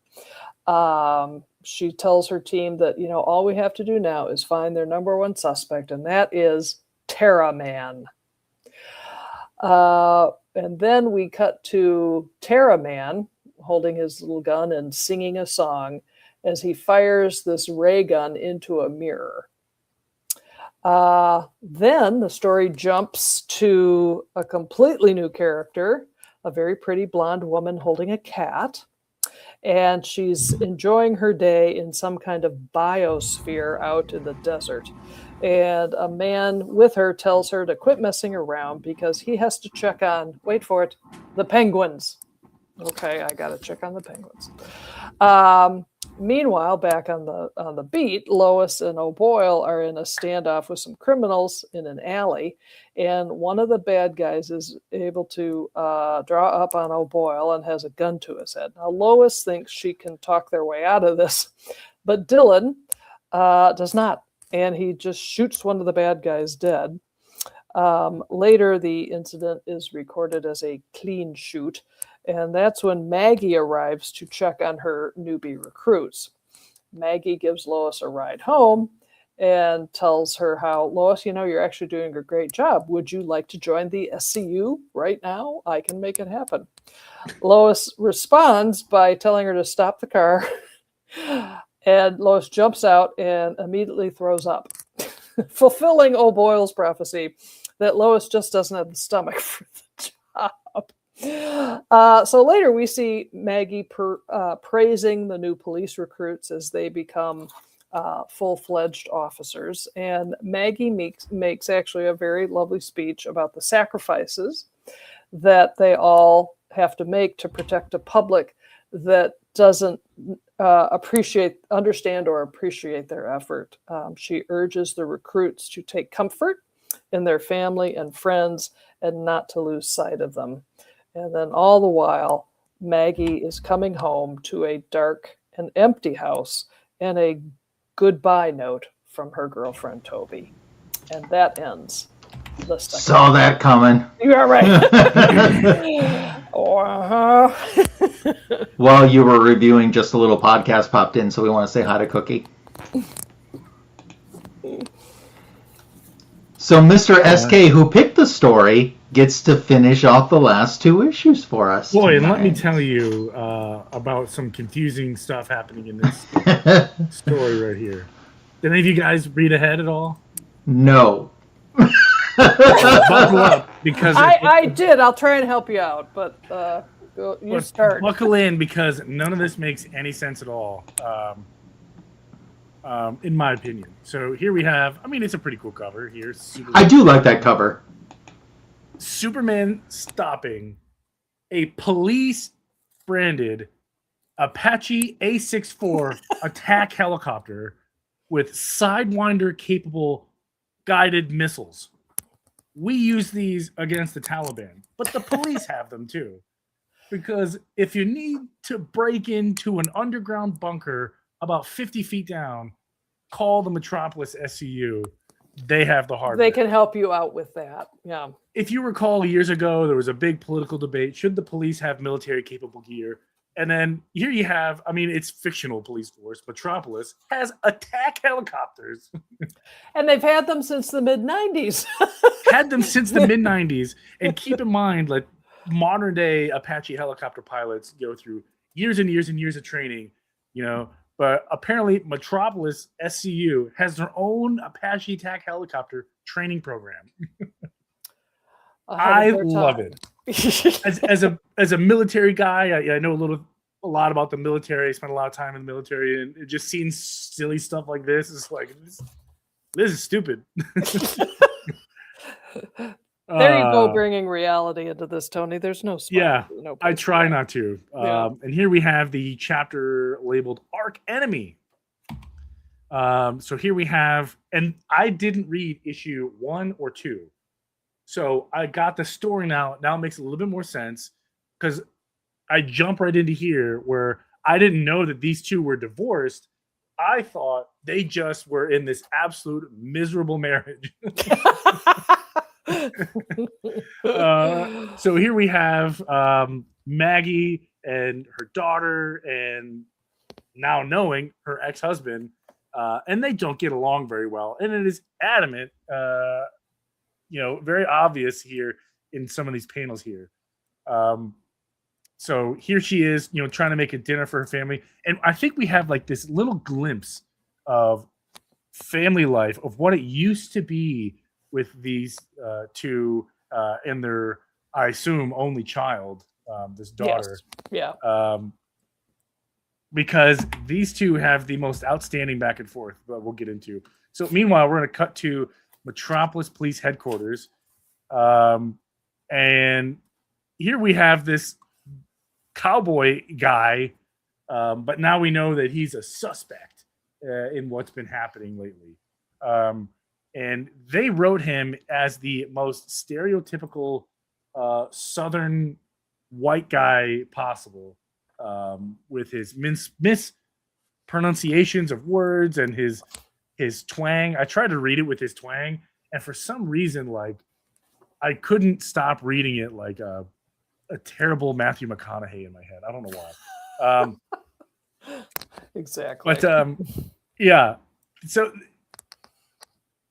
She tells her team that, all we have to do now is find their number one suspect, and that is Terra-Man. And then we cut to Terra-Man holding his little gun and singing a song as he fires this ray gun into a mirror. Then the story jumps to a completely new character, a very pretty blonde woman holding a cat, and she's enjoying her day in some kind of biosphere out in the desert. And a man with her tells her to quit messing around because he has to check on, wait for it, the penguins. Okay, I gotta check on the penguins. Meanwhile, back on the beat, Lois and O'Boyle are in a standoff with some criminals in an alley, and one of the bad guys is able to draw up on O'Boyle and has a gun to his head. Now, Lois thinks she can talk their way out of this, but Dylan does not, and he just shoots one of the bad guys dead. Later, the incident is recorded as a clean shoot, and that's when Maggie arrives to check on her newbie recruits. Maggie gives Lois a ride home and tells her how, Lois, you're actually doing a great job. Would you like to join the S.C.U right now? I can make it happen. Lois responds by telling her to stop the car, and Lois jumps out and immediately throws up, fulfilling O'Boyle's prophecy that Lois just doesn't have the stomach for the job. So later we see Maggie praising the new police recruits as they become full-fledged officers. And Maggie makes actually a very lovely speech about the sacrifices that they all have to make to protect a public that doesn't understand or appreciate their effort. She urges the recruits to take comfort in their family and friends and not to lose sight of them. And then all the while, Maggie is coming home to a dark and empty house and a goodbye note from her girlfriend, Toby. And that ends the second. Saw that coming. You are right. While you were reviewing, just a little podcast popped in, so we want to say hi to Cookie. So Mr. SK, who picked the story, gets to finish off the last 2 issues for us. Boy, and let me tell you about some confusing stuff happening in this story right here. Did any of you guys read ahead at all? No. Buckle up, because I did. I'll try and help you out, but you start. Buckle in, because none of this makes any sense at all, in my opinion. So here we have, I mean, it's a pretty cool cover. Here's Superman. I do like that cover. Superman stopping a police-branded Apache A-64 attack helicopter with Sidewinder-capable guided missiles. We use these against the Taliban, but the police have them too. Because if you need to break into an underground bunker about 50 feet down, call the Metropolis S.C.U. They have the hardware. They can help you out with that. Yeah. If you recall, years ago, there was a big political debate. Should the police have military-capable gear? And then here you have, I mean, it's fictional police force. Metropolis has attack helicopters. And they've had them since the mid-90s. Had them since the mid-90s. And keep in mind, like, modern-day Apache helicopter pilots go through years and years and years of training, you know. But apparently, Metropolis S.C.U. has their own Apache attack helicopter training program. I love it. As a military guy, I know a lot about the military. I spent a lot of time in the military, and it just seeing silly stuff like this is like, this is stupid. There you go, bringing reality into this, Tony. There's no spoiler. Yeah, no I try not to. Yeah. And here we have the chapter labeled Arch Enemy. So here we have, and I didn't read issue 1 or 2. So I got the story now. Now it makes a little bit more sense, because I jump right into here where I didn't know that these two were divorced. I thought they just were in this absolute miserable marriage. So here we have Maggie and her daughter, and now knowing her ex-husband, and they don't get along very well. And it is adamant, very obvious here in some of these panels here. So here she is, trying to make a dinner for her family. And I think we have like this little glimpse of family life, of what it used to be with these two and their, I assume, only child, this daughter. Yes. Yeah. Because these two have the most outstanding back and forth that we'll get into. So meanwhile, we're going to cut to Metropolis Police Headquarters. And here we have this cowboy guy, but now we know that he's a suspect in what's been happening lately. And they wrote him as the most stereotypical Southern white guy possible, with his mispronunciations of words and his twang. I tried to read it with his twang, and for some reason, like, I couldn't stop reading it like a terrible Matthew McConaughey in my head. I don't know why. Exactly. But yeah. So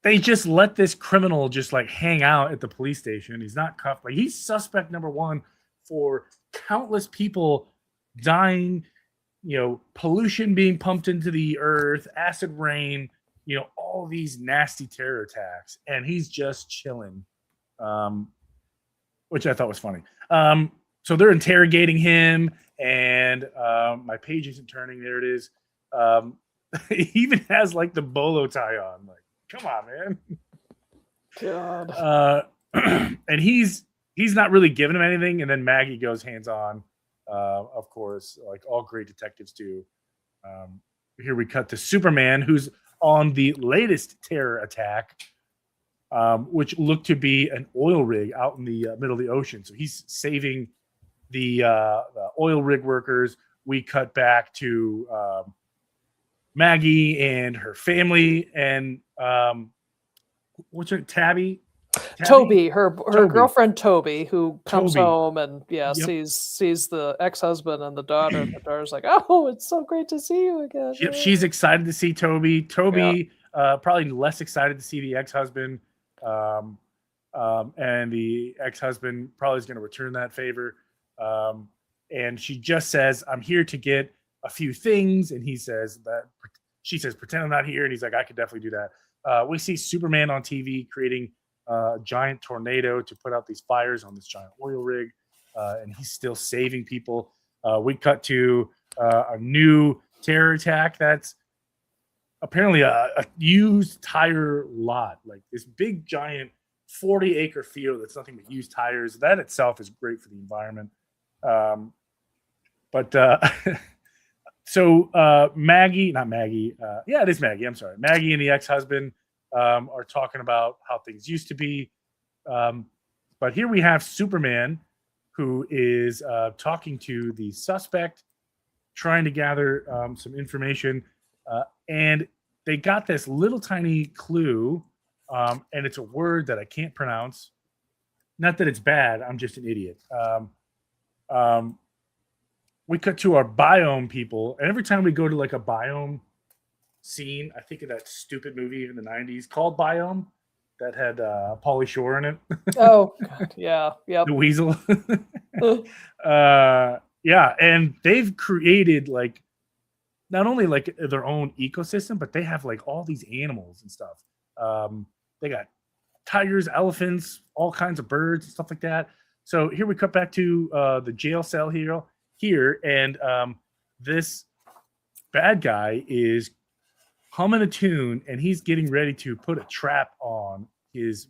they just let this criminal just like hang out at the police station. He's not cuffed. Like, he's suspect number 1 for countless people dying, pollution being pumped into the earth, acid rain, all these nasty terror attacks. And he's just chilling, which I thought was funny. So they're interrogating him, and my page isn't turning. There it is. He even has like the bolo tie on. Like, come on, man. God. And he's he's not really giving him anything, and then Maggie goes hands-on, of course, like all great detectives do. Here we cut to Superman, who's on the latest terror attack, which looked to be an oil rig out in the middle of the ocean. So he's saving the oil rig workers. We cut back to Maggie and her family, and what's her Tabby? Toby, her girlfriend Toby, who comes Toby. home and sees the ex-husband and the daughter, and the daughter's like, "Oh, it's so great to see you again." Yep, she's excited to see Toby. Toby probably less excited to see the ex-husband, and the ex-husband probably is going to return that favor. And she just says, "I'm here to get a few things," and he says that she says, "Pretend I'm not here," and he's like, "I could definitely do that." We see Superman on TV creating a giant tornado to put out these fires on this giant oil rig, and he's still saving people. We cut to a new terror attack that's apparently a used tire lot, like this big giant 40-acre field that's nothing but used tires. That itself is great for the environment. So Maggie, not Maggie, it is Maggie, I'm sorry. Maggie and the ex-husband are talking about how things used to be. But here we have Superman, who is talking to the suspect, trying to gather some information. And they got this little tiny clue, and it's a word that I can't pronounce. Not that it's bad, I'm just an idiot. We cut to our biome people, and every time we go to like a biome scene, I think of that stupid movie in the 90s called Biome that had Pauly Shore in it. Oh, God, yeah. Yep. The weasel. And they've created like not only like their own ecosystem, but they have like all these animals and stuff. They got tigers, elephants, all kinds of birds and stuff like that. So here we cut back to the jail cell here, and this bad guy is humming a tune, and he's getting ready to put a trap on his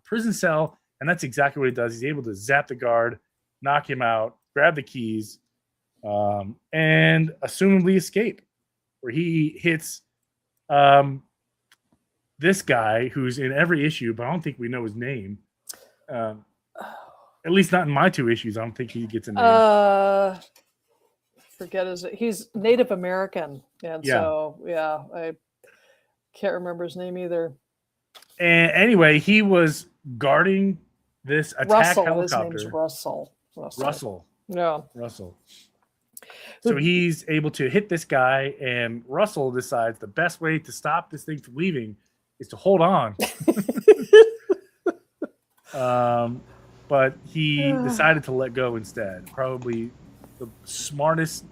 prison cell, and that's exactly what he does. He's able to zap the guard, knock him out, grab the keys, and assumably escape, where he hits this guy who's in every issue, but I don't think we know his name. At least not in my two issues. I don't think he gets a name. Forget he's Native American, and I can't remember his name either. And anyway, he was guarding this attack helicopter. His name's Russell. Yeah. Russell. So he's able to hit this guy, and Russell decides the best way to stop this thing from leaving is to hold on. But he decided to let go instead. Probably the smartest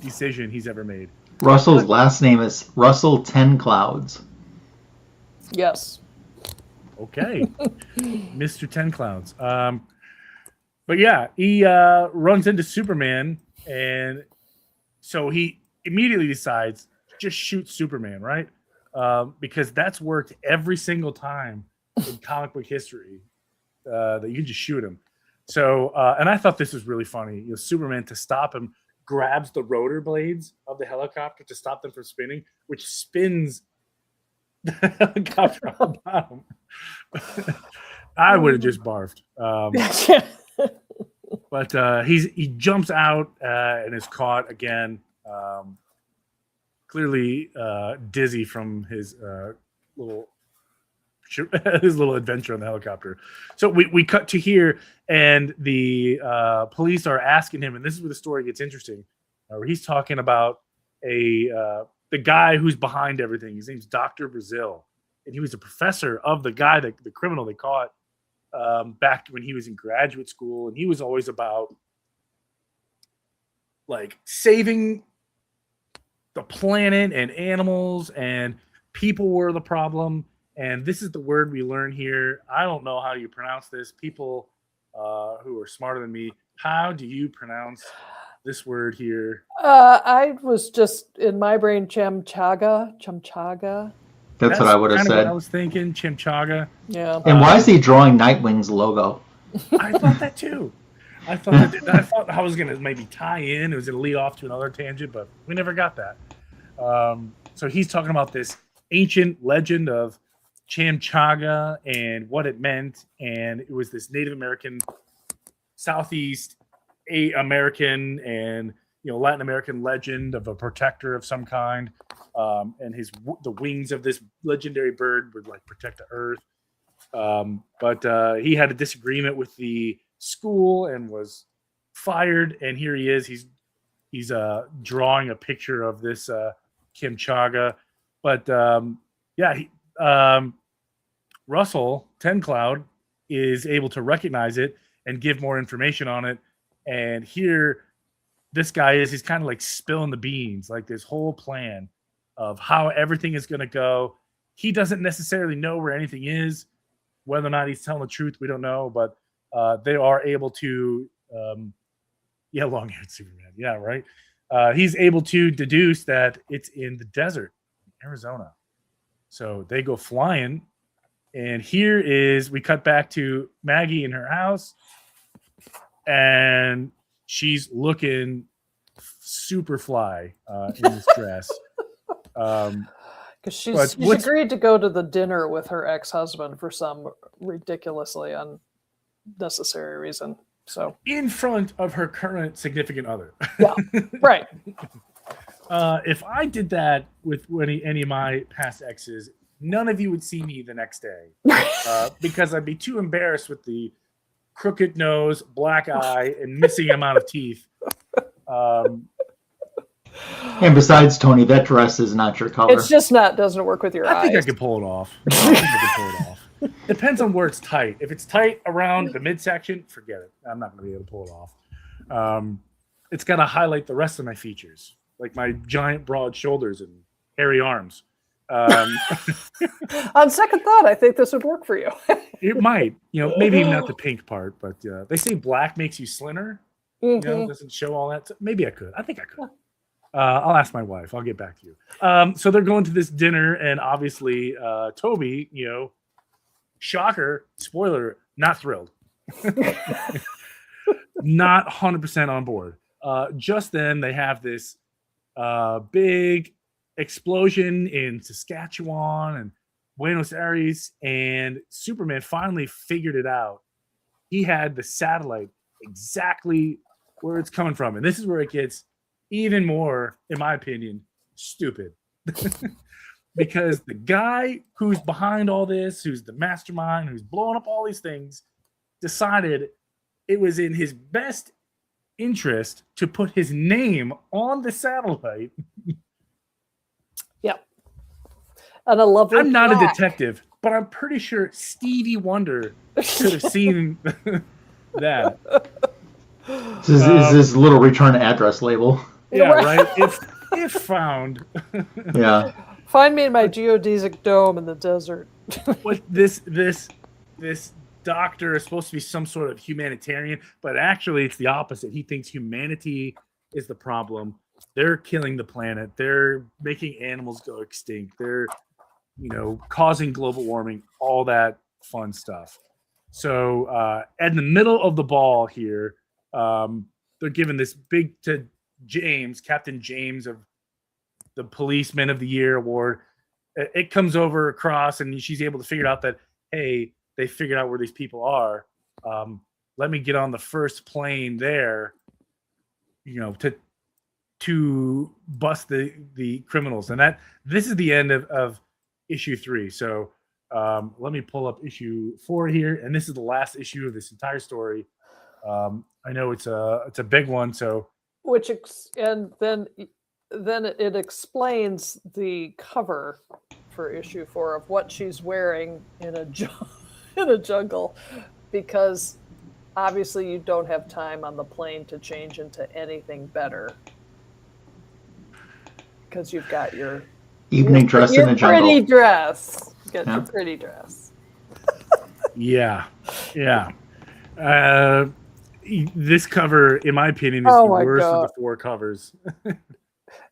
decision he's ever made. Russell's last name is Russell Tenclouds. Yes. Okay. Mr. Tenclouds. But yeah, he runs into Superman, and so he immediately decides just shoot Superman, right? Because that's worked every single time in comic book history, that you can just shoot him. So, and I thought this was really funny. Superman, to stop him, grabs the rotor blades of the helicopter to stop them from spinning, which spins the helicopter on the bottom. I would have just barfed. But he jumps out and is caught again. Clearly dizzy from his little adventure on the helicopter. So we cut to here, and the police are asking him, and this is where the story gets interesting, where he's talking about the guy who's behind everything. His name's Dr. Brazil, and he was a professor of the guy, the criminal they caught back when he was in graduate school, and he was always about like saving the planet and animals, and people were the problem. And this is the word we learn here. I don't know how you pronounce this. People who are smarter than me, how do you pronounce this word here? I was just in my brain, Chimchaga. That's what I would have said. What I was thinking, Chimchaga. Yeah. And why is he drawing Nightwing's logo? I thought that too. I thought I was gonna maybe tie in. It was gonna lead off to another tangent, but we never got that. So he's talking about this ancient legend of Chamchaga and what it meant, and it was this Native American, Southeast American, and Latin American legend of a protector of some kind, and the wings of this legendary bird would like protect the earth. But he had a disagreement with the school and was fired. And here he is. He's drawing a picture of this Kimchaga. But Russell Tencloud is able to recognize it and give more information on it. And here, this guy he's kind of like spilling the beans, like this whole plan of how everything is going to go. He doesn't necessarily know where anything is. Whether or not he's telling the truth, we don't know. But they are able to, long-haired Superman. Yeah, right. He's able to deduce that it's in the desert, Arizona. So they go flying. And we cut back to Maggie in her house. And she's looking super fly in this dress. Because she's agreed to go to the dinner with her ex-husband for some ridiculously unnecessary reason. So in front of her current significant other. Yeah, right. If I did that with any of my past exes, none of you would see me the next day because I'd be too embarrassed with the crooked nose, black eye, and missing amount of teeth. And besides, Tony, that dress is not your color. It's just doesn't work with your eyes. I think I could pull it off. Depends on where it's tight. If it's tight around the midsection, forget it. I'm not going to be able to pull it off. It's got to highlight the rest of my features, like my giant broad shoulders and hairy arms. On second thought, I think this would work for you. It might, maybe not the pink part, but they say black makes you slimmer. Doesn't show all that. So maybe I could. I think I could. I'll ask my wife. I'll get back to you. So they're going to this dinner, and obviously Toby, shocker, spoiler, not thrilled. Not 100% on board. Just then they have this big explosion in Saskatchewan and Buenos Aires, and Superman finally figured it out. He had the satellite exactly where it's coming from, and this is where it gets even more, in my opinion, stupid. Because the guy who's behind all this, who's the mastermind, who's blowing up all these things, decided it was in his best interest to put his name on the satellite. Yep. And a lovely I'm not plaque. a detective, but I'm pretty sure Stevie Wonder could have seen that. Is this little return address label? Yeah, right. If found. Yeah. Find me in my geodesic dome in the desert. What this doctor is supposed to be some sort of humanitarian, but actually it's the opposite. He thinks humanity is the problem. They're killing the planet. They're making animals go extinct. They're, causing global warming, all that fun stuff. So in the middle of the ball here, they're giving this big to James, Captain James of the Policeman of the Year award. It comes over across, and she's able to figure out that, hey, they figured out where these people are. Let me get on the first plane there, to bust the criminals. And this is the end of issue 3. So let me pull up issue 4 here, and this is the last issue of this entire story. I know it's a big one, so And then it explains the cover for issue 4 of what she's wearing in a jungle, because obviously you don't have time on the plane to change into anything better because you've got your evening dress in a jungle. Pretty dress. Get your pretty dress. Yeah. This cover, in my opinion, is the worst of the 4 covers.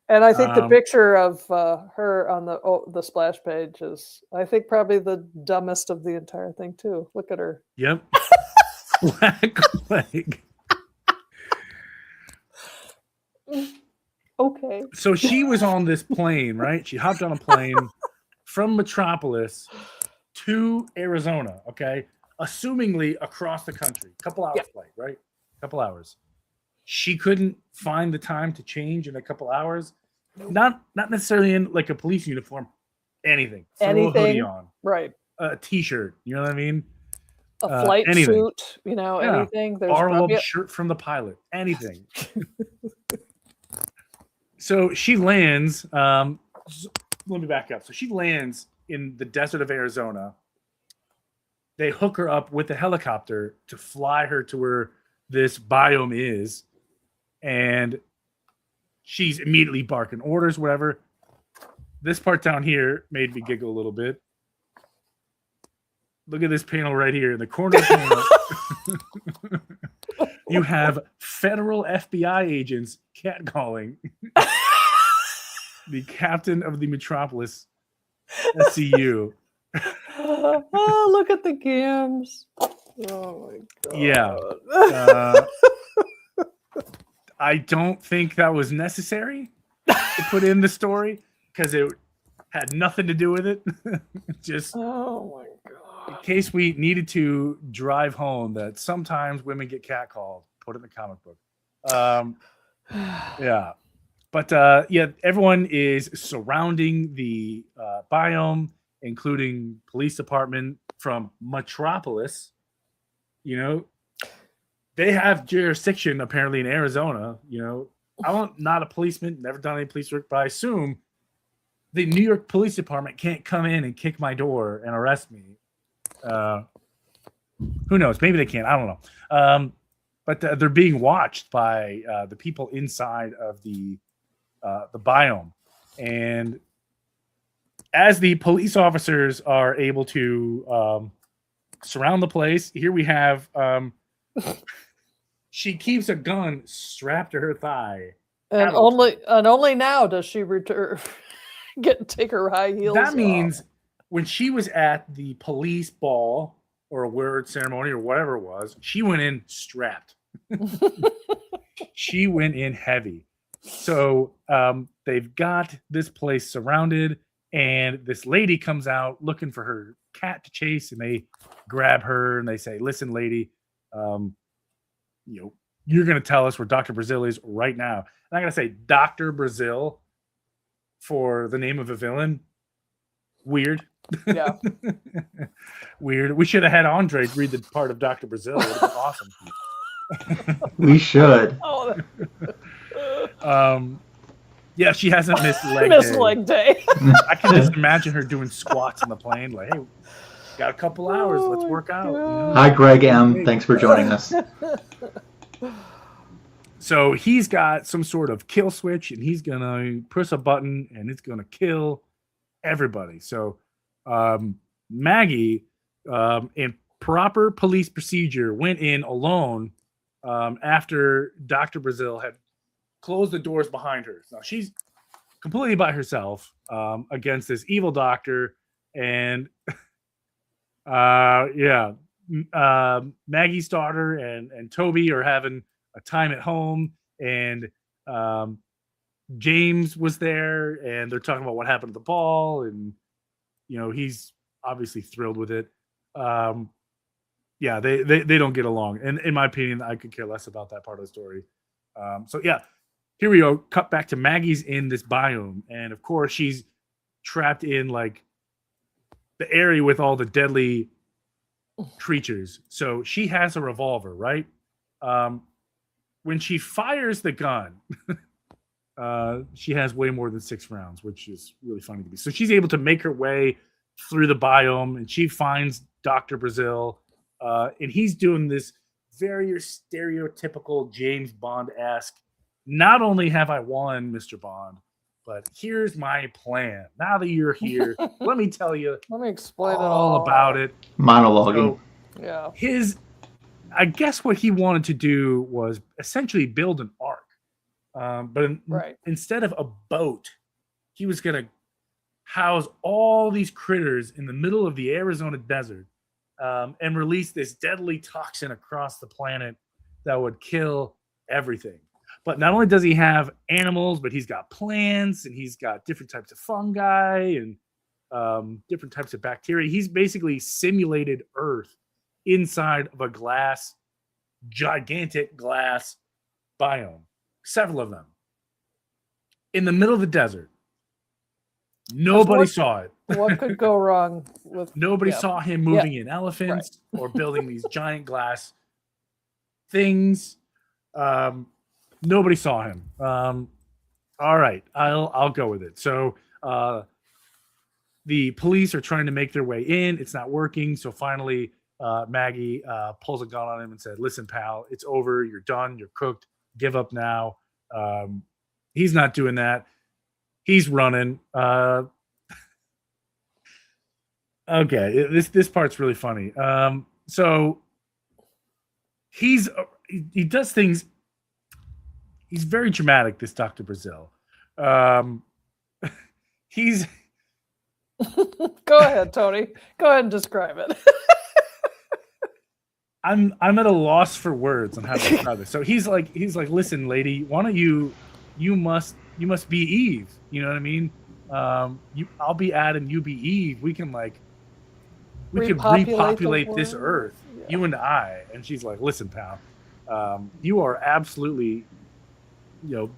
And I think the picture of her on the splash page is, I think, probably the dumbest of the entire thing too. Look at her. Yep. Black Plague. Okay. So she was on this plane, right? She hopped on a plane from Metropolis to Arizona, okay? Assumingly across the country. Couple hours flight, right? Couple hours. She couldn't find the time to change in a couple hours. Not necessarily in like a police uniform. Anything. Throw a hoodie on. Right. A t-shirt. You know what I mean? A flight suit, anything. There's borrow probably a shirt from the pilot. Anything. So she lands. Let me back up. So she lands in the desert of Arizona. They hook her up with a helicopter to fly her to where this biome is. And she's immediately barking orders, whatever. This part down here made me giggle a little bit. Look at this panel right here in the corner of the panel. You have federal FBI agents catcalling the captain of the Metropolis S.C.U. Oh, look at the cams. Oh my god. Yeah. I don't think that was necessary to put in the story because it had nothing to do with it. Just oh my god. in case we needed to drive home that sometimes women get catcalled, put it in the comic book. Yeah. But everyone is surrounding the biome, including police department from Metropolis. You know, they have jurisdiction apparently in Arizona. You know, I'm not a policeman, never done any police work, but I assume the New York Police Department can't come in and kick my door and arrest me. Who knows? Maybe they can. I don't know. But they're being watched by the people inside of the biome. And as the police officers are able to surround the place, here we have she keeps a gun strapped to her thigh. And only now does she return take her high heels That off. means when she was at the police ball or award ceremony or whatever it was, she went in strapped. She went in heavy. So they've got this place surrounded, and this lady comes out looking for her cat to chase, and they grab her and they say, "Listen, lady, you're going to tell us where Dr. Brazil is right now." And I'm going to say Dr. Brazil for the name of a villain. Weird. Yeah. Weird. We should have had Andre read the part of Dr. Brazil. It would have been awesome. We should. Oh, yeah, she hasn't missed leg day. I can just imagine her doing squats on the plane. Like, hey, got a couple hours. Let's work out. You know? Hi, Greg M. Thanks for joining us. So he's got some sort of kill switch, and he's going to press a button, and it's going to kill everybody. So Maggie, in proper police procedure, went in alone after Dr. Brazil had closed the doors behind her. So she's completely by herself against this evil doctor. And Maggie's daughter and Toby are having a time at home, and James was there, and they're talking about what happened at the ball, and he's obviously thrilled with it. They don't get along, and in my opinion, I could care less about that part of the story. Here we go. Cut back to Maggie's in this biome, and of course she's trapped in like the area with all the deadly creatures. So she has a revolver, right? When she fires the gun, she has way more than 6 rounds, which is really funny to me. So she's able to make her way through the biome, and she finds Dr. Brazil, and he's doing this very stereotypical James Bond-esque, not only have I won, Mr. Bond, but here's my plan. Now that you're here, let me tell you. Let me explain all about it. Monologuing. So, yeah. I guess what he wanted to do was essentially build an ark. But instead of a boat, he was going to house all these critters in the middle of the Arizona desert and release this deadly toxin across the planet that would kill everything. But not only does he have animals, but he's got plants and he's got different types of fungi and different types of bacteria. He's basically simulated Earth inside of a gigantic glass biome, several of them, in the middle of the desert. Nobody saw it. What could go wrong with? Nobody saw him moving in elephants or building these giant glass things. Nobody saw him. All right, I'll go with it. So the police are trying to make their way in. It's not working. So finally, Maggie pulls a gun on him and said, "Listen, pal, it's over. You're done. You're cooked. Give up now." He's not doing that. He's running. Okay, this part's really funny. So he does things. He's very dramatic, this Dr. Brazil. He's Go ahead, Tony. Go ahead and describe it. I'm at a loss for words on how to describe this. So he's like, "Listen, lady, why don't you must be Eve. You know what I mean? I'll be Adam, you be Eve. We can repopulate this Earth, you and I." And she's like, "Listen, pal, you are absolutely,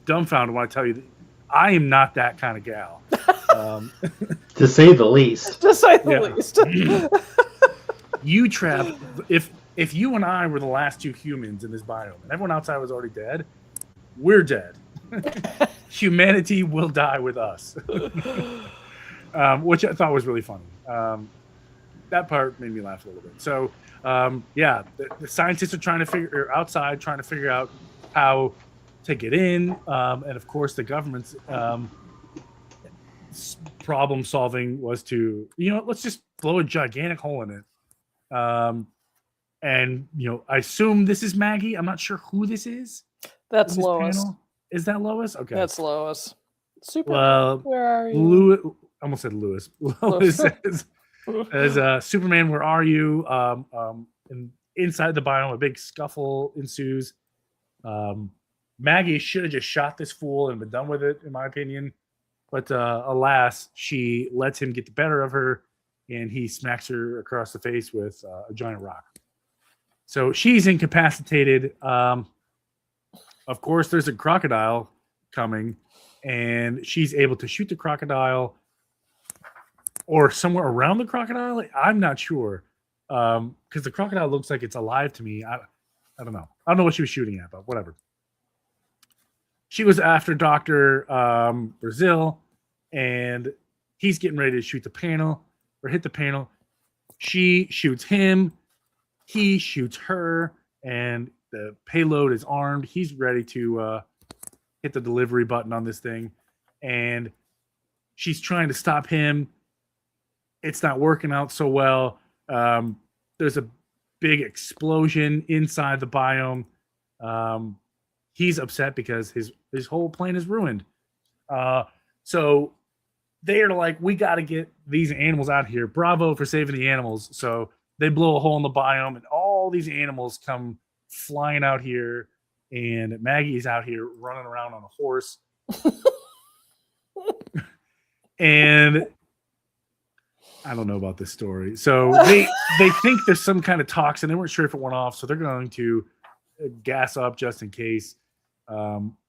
dumbfounded when I tell you that I am not that kind of gal." To say the least. To say the least. You trap. If you and I were the last two humans in this biome, and everyone outside was already dead, we're dead. Humanity will die with us. Which I thought was really funny. That part made me laugh a little bit. So, the scientists are trying to figure out how to get in, and of course, the government's problem solving was to, let's just blow a gigantic hole in it. And I assume this is Maggie. I'm not sure who this is. That's Lois. Panel. Is that Lois? Okay. That's Lois. Superman, where are you? Louis, I almost said Lois. Lois says, as Superman, where are you? And inside the biome, a big scuffle ensues. Maggie should have just shot this fool and been done with it, in my opinion. But alas, she lets him get the better of her, and he smacks her across the face with a giant rock. So she's incapacitated. Of course, there's a crocodile coming, and she's able to shoot the crocodile or somewhere around the crocodile. I'm not sure, because the crocodile looks like it's alive to me. I don't know. I don't know what she was shooting at, but whatever. She was after Dr. Brazil, and he's getting ready to shoot the panel or hit the panel. She shoots him. He shoots her, and the payload is armed. He's ready to hit the delivery button on this thing, and she's trying to stop him. It's not working out so well. There's a big explosion inside the biome. He's upset because his whole plane is ruined. So they are like, "We got to get these animals out here. Bravo for saving the animals." So they blow a hole in the biome, and all these animals come flying out here. And Maggie is out here running around on a horse. And I don't know about this story. So they think there's some kind of toxin. They weren't sure if it went off, so they're going to gas up just in case.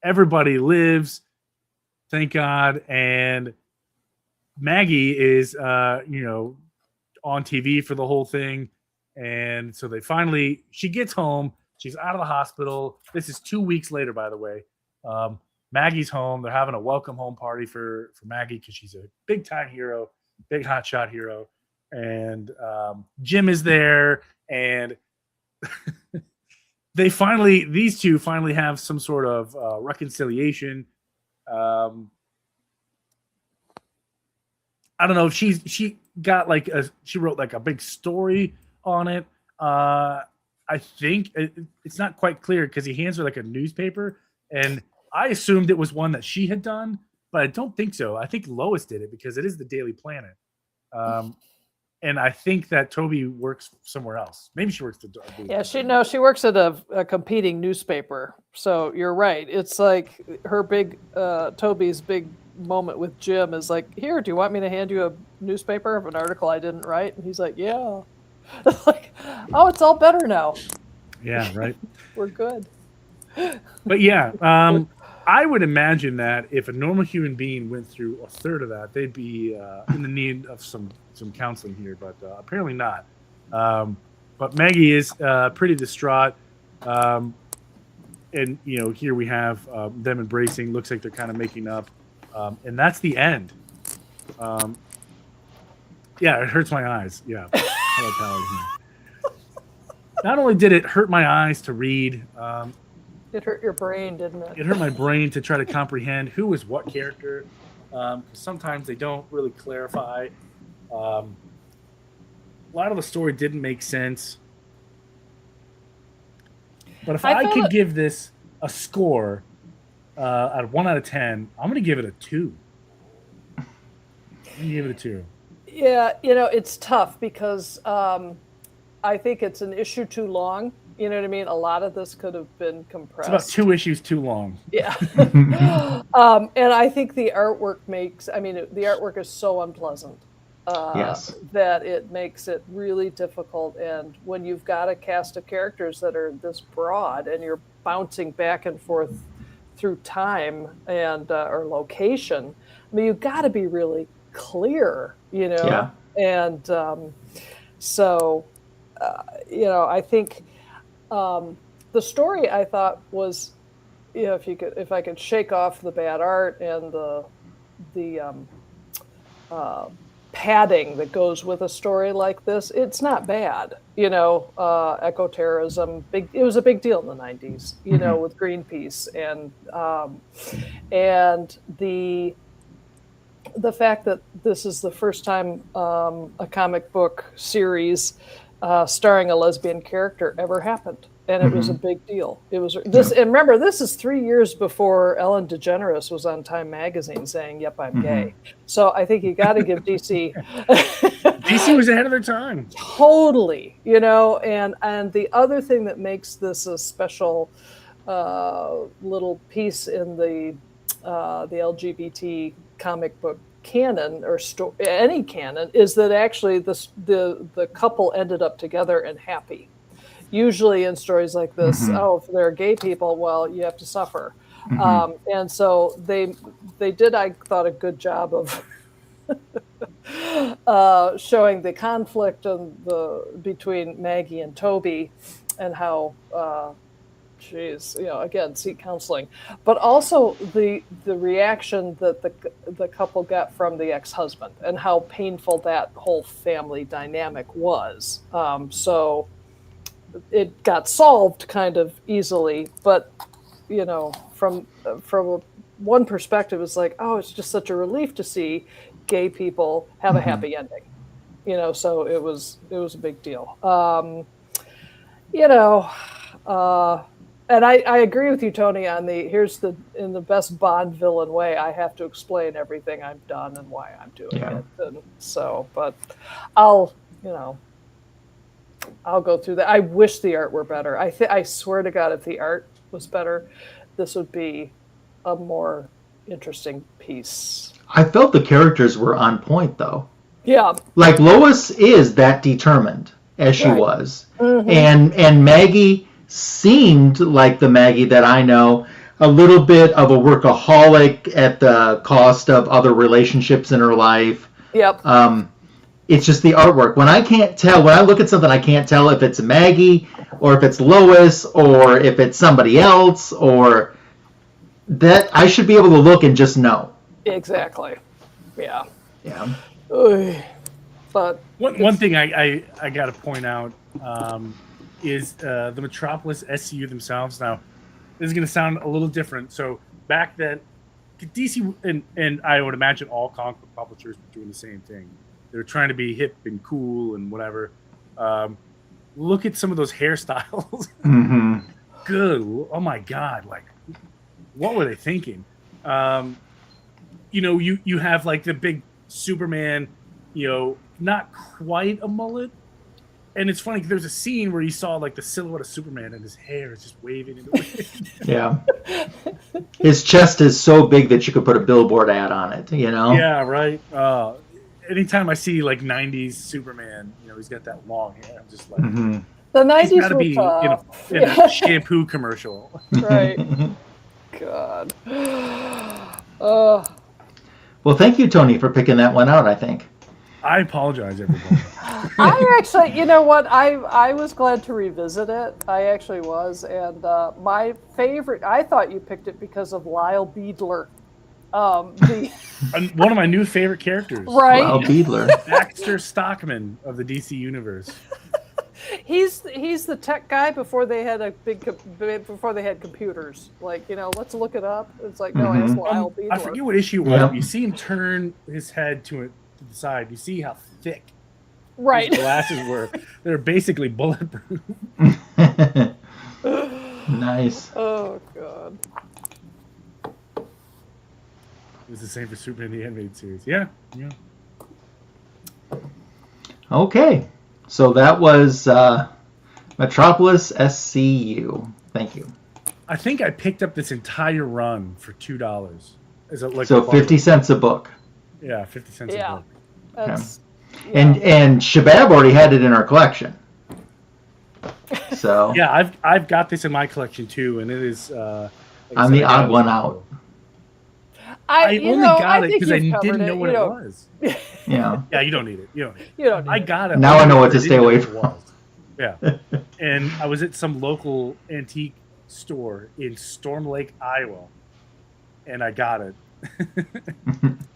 Everybody lives, thank God. And Maggie is, on TV for the whole thing. And so she gets home. She's out of the hospital. This is 2 weeks later, by the way. Maggie's home. They're having a welcome home party for Maggie because she's a big time hero, big hotshot hero. And Jim is there. And these two finally have some sort of reconciliation. I don't know if she got she wrote like a big story on it. I think it's not quite clear because he hands her like a newspaper, and I assumed it was one that she had done, but I don't think so. I think Lois did it because it is the Daily Planet. and I think that Toby works somewhere else. Maybe she works at Yeah, she works at a competing newspaper. So you're right. It's like her Toby's big moment with Jim is like, here, do you want me to hand you a newspaper of an article I didn't write? And he's like, yeah. Like, oh, it's all better now. Yeah, right. We're good. But yeah, I would imagine that if a normal human being went through a third of that, they'd be in the need of some counseling here, but apparently not. But Maggie is pretty distraught. And, here we have them embracing. Looks like they're kind of making up. And that's the end. Yeah, it hurts my eyes. Yeah. Not only did it hurt my eyes to read, it hurt your brain, didn't it? It hurt my brain to try to comprehend who is what character. Sometimes they don't really clarify. A lot of the story didn't make sense. But if I could give this a score out of 1 out of 10, I'm going to give it a 2. I'm going to give it a 2. Yeah, it's tough because I think it's an issue too long. You know what I mean? A lot of this could have been compressed. It's about 2 issues too long. Yeah. And I think the artwork the artwork is so unpleasant that it makes it really difficult. And when you've got a cast of characters that are this broad and you're bouncing back and forth through time and or location, you've got to be really clear, Yeah. And so, I think the story I thought was, if I could shake off the bad art and the padding that goes with a story like this, it's not bad. Eco-terrorism, it was a big deal in the 90s, with Greenpeace and the fact that this is the first time a comic book series starring a lesbian character ever happened, and it was a big deal. It was this, and remember, this is 3 years before Ellen DeGeneres was on Time magazine saying, "Yep, I'm gay." So I think you got to give DC. DC was ahead of their time. Totally, and the other thing that makes this a special little piece in the LGBT comic book canon or any canon is that actually the couple ended up together and happy. Usually in stories like this, if they're gay people, well, you have to suffer. And so they did, I thought, a good job of showing the conflict between Maggie and Toby and how again, seek counseling, but also the reaction that the couple got from the ex-husband and how painful that whole family dynamic was. So it got solved kind of easily, but from one perspective, it's like, oh, it's just such a relief to see gay people have a happy ending. So it was a big deal. And I agree with you, Tony, on in the best Bond villain way, I have to explain everything I've done and why I'm doing it. And so, but I'll go through that. I wish the art were better. I swear to God, if the art was better, this would be a more interesting piece. I felt the characters were on point, though. Yeah. Like Lois is that determined as she was. And Maggie seemed like the Maggie that I know, a little bit of a workaholic at the cost of other relationships in her life. Yep. It's just the artwork. When I look at something, I can't tell if it's Maggie or if it's Lois or if it's somebody else, or that I should be able to look and just know. Exactly. Yeah. Yeah. But one thing I got to point out is the Metropolis S.C.U. themselves. Now, this is going to sound a little different. So back then, DC and I would imagine all comic book publishers were doing the same thing. They were trying to be hip and cool and whatever. Look at some of those hairstyles. Good. Oh my God! Like, what were they thinking? You have like the big Superman, not quite a mullet. And it's funny, there's a scene where you saw like the silhouette of Superman and his hair is just waving in the wind. Yeah. His chest is so big that you could put a billboard ad on it, you know? Yeah, right. Anytime I see like 90s Superman, he's got that long hair. I'm just like, the 90s he's got to were be tough. in a shampoo commercial. Right. God. Well, thank you, Tony, for picking that one out, I think. I apologize, everybody. I actually, you know what? I was glad to revisit it. I actually was. And my favorite, I thought you picked it because of Lyle Beedler. One of my new favorite characters. Right. Lyle Beedler. Baxter Stockman of the DC Universe. He's the tech guy before they had before they had computers. Like, let's look it up. It's like, no, it's Lyle Beedler. I forget what issue it was. Yeah. You see him turn his head to the side. You see how thick his glasses were. They're basically bulletproof. Nice. Oh, God. It was the same for Superman the Animated Series. Yeah. Okay. So that was Metropolis S.C.U. Thank you. I think I picked up this entire run for $2. Is it like so 50 cents a book? Yeah, 50 cents a book. That's, And Shabab already had it in our collection. So yeah, I've got this in my collection too, and it is I'm the odd one out. I only got it because I didn't know what it was. Yeah. Yeah, you don't need it. You don't need it. I got it. Now I know what to stay away from. Yeah. And I was at some local antique store in Storm Lake, Iowa, and I got it.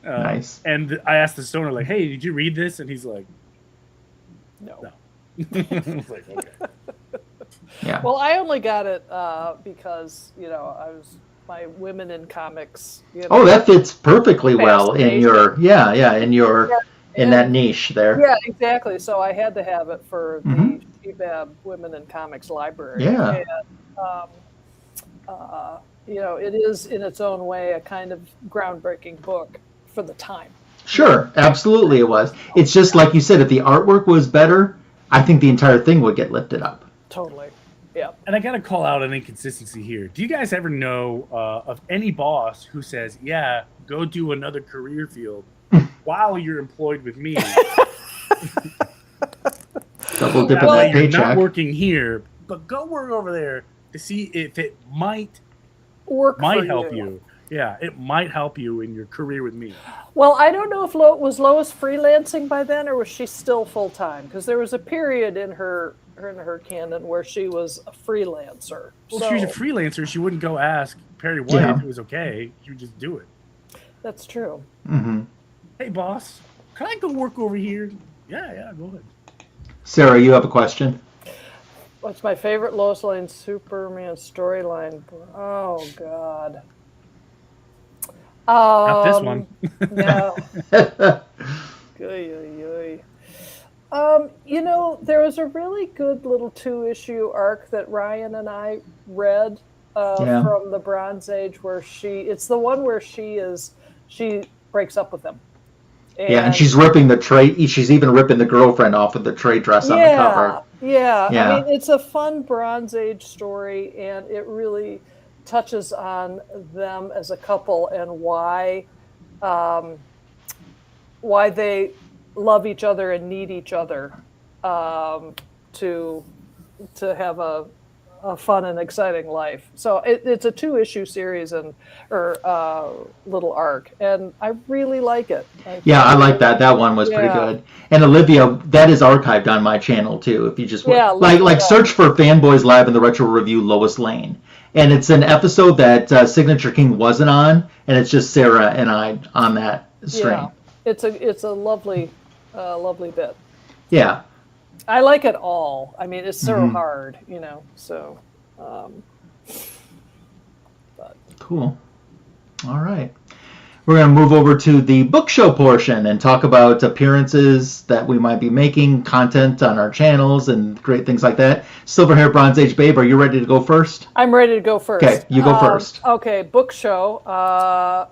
Nice. And I asked the stoner, like, "Hey, did you read this?" And he's like, No. I was like, okay. Yeah. Well, I only got it because I was my women in comics. Oh, that fits perfectly well in your in that niche there. Yeah, exactly. So I had to have it for the Shabab Women in Comics library. Yeah. And, it is in its own way a kind of groundbreaking book for the time. Sure, absolutely it was. It's just like you said, if the artwork was better, I think the entire thing would get lifted up. Totally. Yeah. And I got to call out an inconsistency here. Do you guys ever know of any boss who says, "Yeah, go do another career field while you're employed with me"? Double dipping that you're paycheck. not working here, but go work over there to see if it might help you. Yeah, it might help you in your career with me. Well, I don't know if was Lois freelancing by then, or was she still full time? Because there was a period in her canon where she was a freelancer. Well, if she was a freelancer, she wouldn't go ask Perry White if it was okay. She would just do it. That's true. Mm-hmm. Hey, boss, can I go work over here? Yeah, go ahead. Sarah, you have a question? What's my favorite Lois Lane Superman storyline? Oh, God. Not this one. No. There was a really good little 2-issue arc that Ryan and I read from the Bronze Age where it's the one where she breaks up with him. And she's ripping the tray. She's even ripping the girlfriend off of the tray dress on the cover. Yeah. I mean, it's a fun Bronze Age story, and it really touches on them as a couple and why they love each other and need each other to have a fun and exciting life. So it's a 2-issue series or little arc, and I really like it. I like that. That one was pretty good. And Olivia, that is archived on my channel too. If you just search for Fanboys Live in the Retro Review Lois Lane, and it's an episode that Signature King wasn't on, and it's just Sarah and I on that stream. Yeah, it's a lovely bit. Yeah. I like it all. I mean, it's so hard, so. Cool. All right. We're going to move over to the book show portion and talk about appearances that we might be making, content on our channels, and great things like that. Silver Hair Bronze Age Babe, are you ready to go first? I'm ready to go first. Okay, you go first. Okay, book show.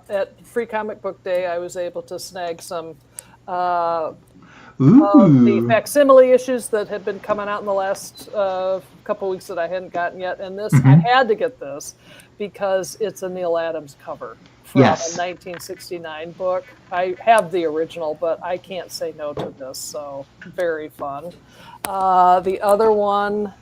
At Free Comic Book Day, I was able to snag some the facsimile issues that had been coming out in the last couple weeks that I hadn't gotten yet. And this, I had to get this because it's a Neil Adams cover from a 1969 book. I have the original, but I can't say no to this, so very fun. The other one,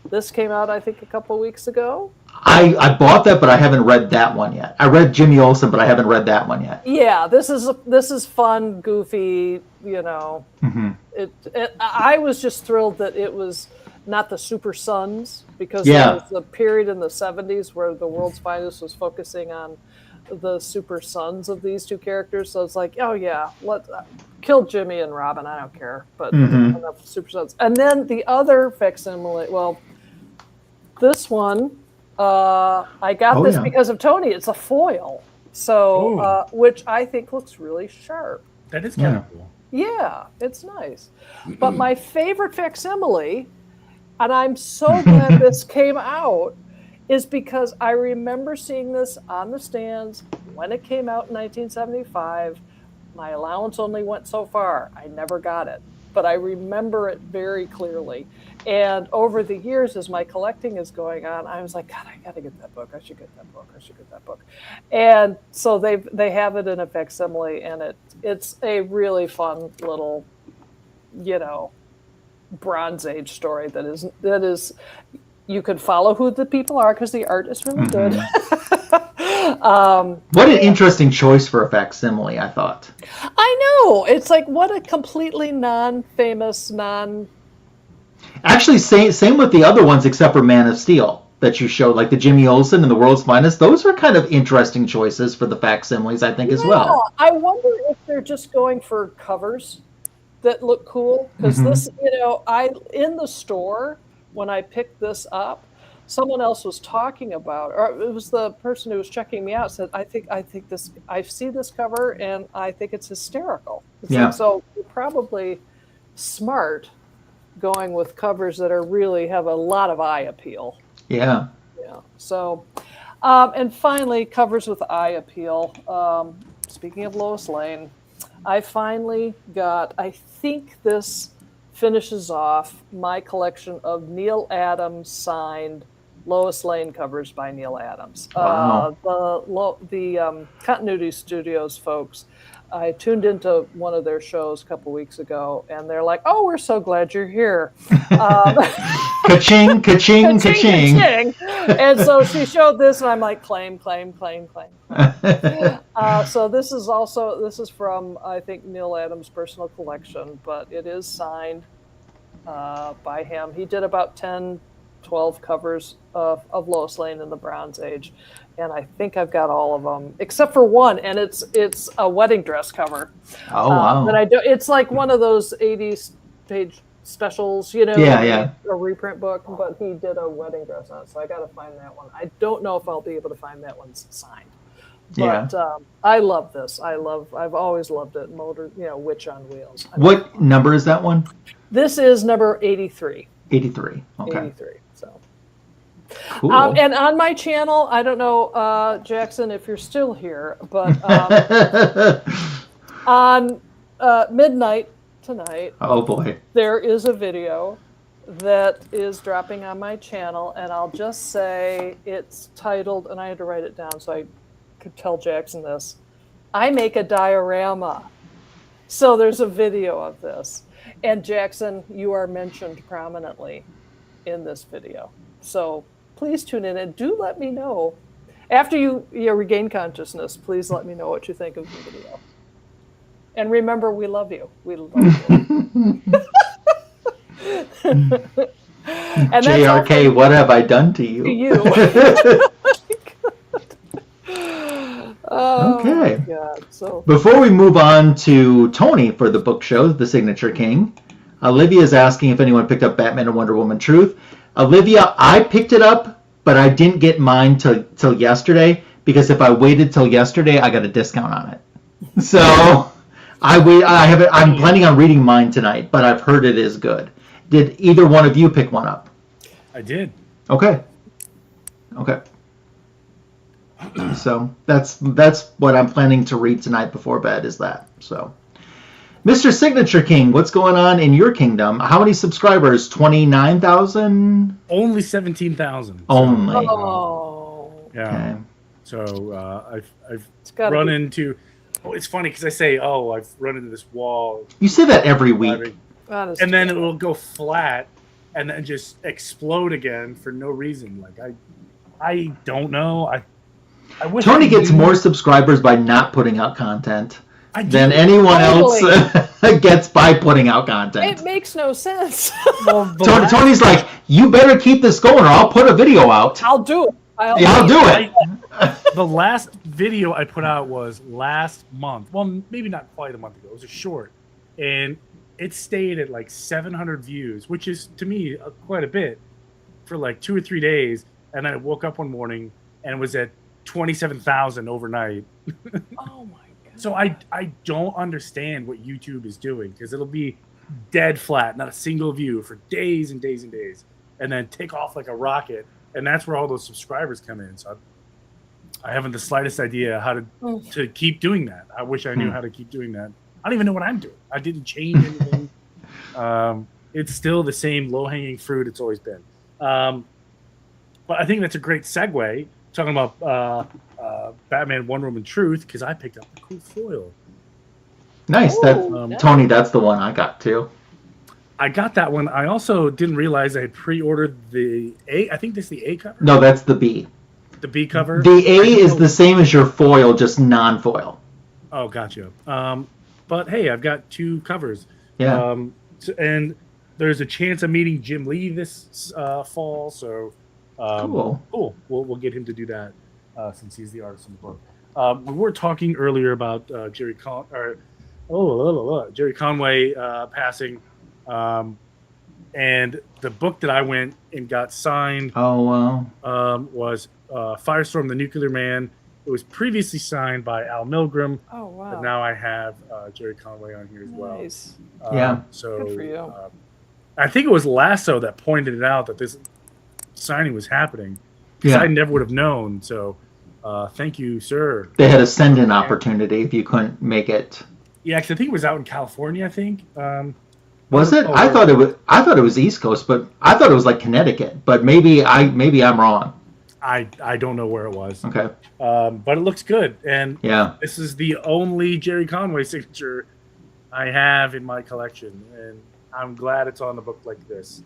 this came out, I think, a couple weeks ago. I bought that, but I haven't read that one yet. I read Jimmy Olsen, but I haven't read that one yet. Yeah, this is fun, goofy. You know, I was just thrilled that it was not the Super Sons, because there was a period in the 70s where the World's Finest was focusing on the Super Sons of these two characters. So it's like, oh yeah, let's kill Jimmy and Robin. I don't care, but enough Super Sons. And then the other facsimile. Well, this one. I got this because of Tony. It's a foil, so which I think looks really sharp. That is kind of cool. Yeah, it's nice. But my favorite facsimile, and I'm so glad this came out, is because I remember seeing this on the stands when it came out in 1975. My allowance only went so far. I never got it, but I remember it very clearly. And over the years, as my collecting is going on, I was like, God, I got to get that book. I should get that book. I should get that book. And so they have it in a facsimile, and it's a really fun little, you know, Bronze Age story that is you can follow who the people are because the art is really good. What an interesting choice for a facsimile, I thought. I know. It's like, what a completely non-famous, Actually, same with the other ones except for Man of Steel that you showed, like the Jimmy Olsen and the World's Finest. Those were kind of interesting choices for the facsimiles, I think, as well. I wonder if they're just going for covers that look cool. Because this, you know, in the store, when I picked this up, someone else was talking about, or it was the person who was checking me out, said, I think this, I see this cover and I think it's hysterical. Like, so you're probably smart going with covers that are really have a lot of eye appeal. Yeah. So, and finally, covers with eye appeal. Speaking of Lois Lane, I finally got, I think this finishes off my collection of Neil Adams signed Lois Lane covers by Neil Adams. Wow. The Continuity Studios folks, I tuned into one of their shows a couple weeks ago, and they're like, "Oh, we're so glad you're here." Ka-ching, ka-ching, ka-ching. Ka-ching. And so she showed this, and I'm like, claim. So this is from, I think, Neil Adams' personal collection, but it is signed by him. He did about 10, 12 covers of Lois Lane in the Bronze Age, and I think I've got all of them except for one, and it's a wedding dress cover. Oh wow! That I do. It's like one of those 80s page specials, you know, a reprint book. But he did a wedding dress on it, so I got to find that one. I don't know if I'll be able to find that one signed. But I love this. I've always loved it. Witch on Wheels. What number is that one? This is number 83. 83. Okay. 83. So. Cool. And on my channel, I don't know, Jackson, if you're still here, but on midnight tonight, oh boy, there is a video that is dropping on my channel, and I'll just say it's titled, and I had to write it down so I could tell Jackson this, I Make a Diorama. So there's a video of this. And Jackson, you are mentioned prominently in this video. So please tune in and do let me know. After you regain consciousness, please let me know what you think of the video. And remember, we love you. We love you. And JRK, what have I done to you? To you. Oh, okay. My God. So before we move on to Tony for the book show, The Signature King, Olivia is asking if anyone picked up Batman and Wonder Woman Truth. Olivia, I picked it up, but I didn't get mine till yesterday, because if I waited till yesterday, I got a discount on it. So I'm planning on reading mine tonight, but I've heard it is good. Did either one of you pick one up? I did. Okay. So that's what I'm planning to read tonight before bed, is that. So Mr. Signature King, what's going on in your kingdom? How many subscribers? 29,000? Only 17,000. Only. Oh. Yeah. Okay. So I've It's gotta run be- into. Oh, it's funny because I say, I've run into this wall. You say that every week. That is And then terrible. it'll go flat and then just explode again for no reason. Like I don't know. I wish Tony I gets knew. more subscribers by not putting out content I do. than anyone Totally. else gets by putting out content. It makes no sense. Well, the last- Tony's like, you better keep this going or I'll put a video out. I'll do it. I'll do it. The last video I put out was last month. Well, maybe not quite a month ago. It was a short, and it stayed at like 700 views, which is to me quite a bit for like 2 or 3 days. And then I woke up one morning and it was at 27,000 overnight. Oh my god. So I don't understand what YouTube is doing because it'll be dead flat, not a single view for days and days and days, and then take off like a rocket. And that's where all those subscribers come in. So I haven't the slightest idea how to keep doing that. I wish I knew how to keep doing that. I don't even know what I'm doing. I didn't change anything. It's still the same low-hanging fruit it's always been. But I think that's a great segue, talking about Batman One Room in Truth, because I picked up the cool foil. Nice. Ooh, Tony, that's the one I got too. I got that one. I also didn't realize I had pre-ordered the A. I think this is the A cover. No, that's the B. The B cover. The A is the same as your foil, just non-foil. Oh, gotcha. But hey, I've got 2 covers. Yeah. And there's a chance of meeting Jim Lee this fall. So Cool. Cool. We'll get him to do that since he's the artist in the book. We were talking earlier about Jerry Conway passing. And the book that I went and got signed Oh, wow. was Firestorm the Nuclear Man. It was previously signed by Al Milgrom, Oh wow. but now I have Jerry Conway on here as well. Nice. Yeah. So Good for you. I think it was Lasso that pointed it out that this signing was happening. Because Yeah. I never would have known. So thank you, sir. They had a send-in opportunity if you couldn't make it. Yeah, because I think it was out in California. I think. Was it? Oh, I thought it was East Coast, but I thought it was like Connecticut. But maybe I'm wrong. I don't know where it was. Okay. But it looks good, and Yeah. this is the only Jerry Conway signature I have in my collection, and I'm glad it's on the book like this.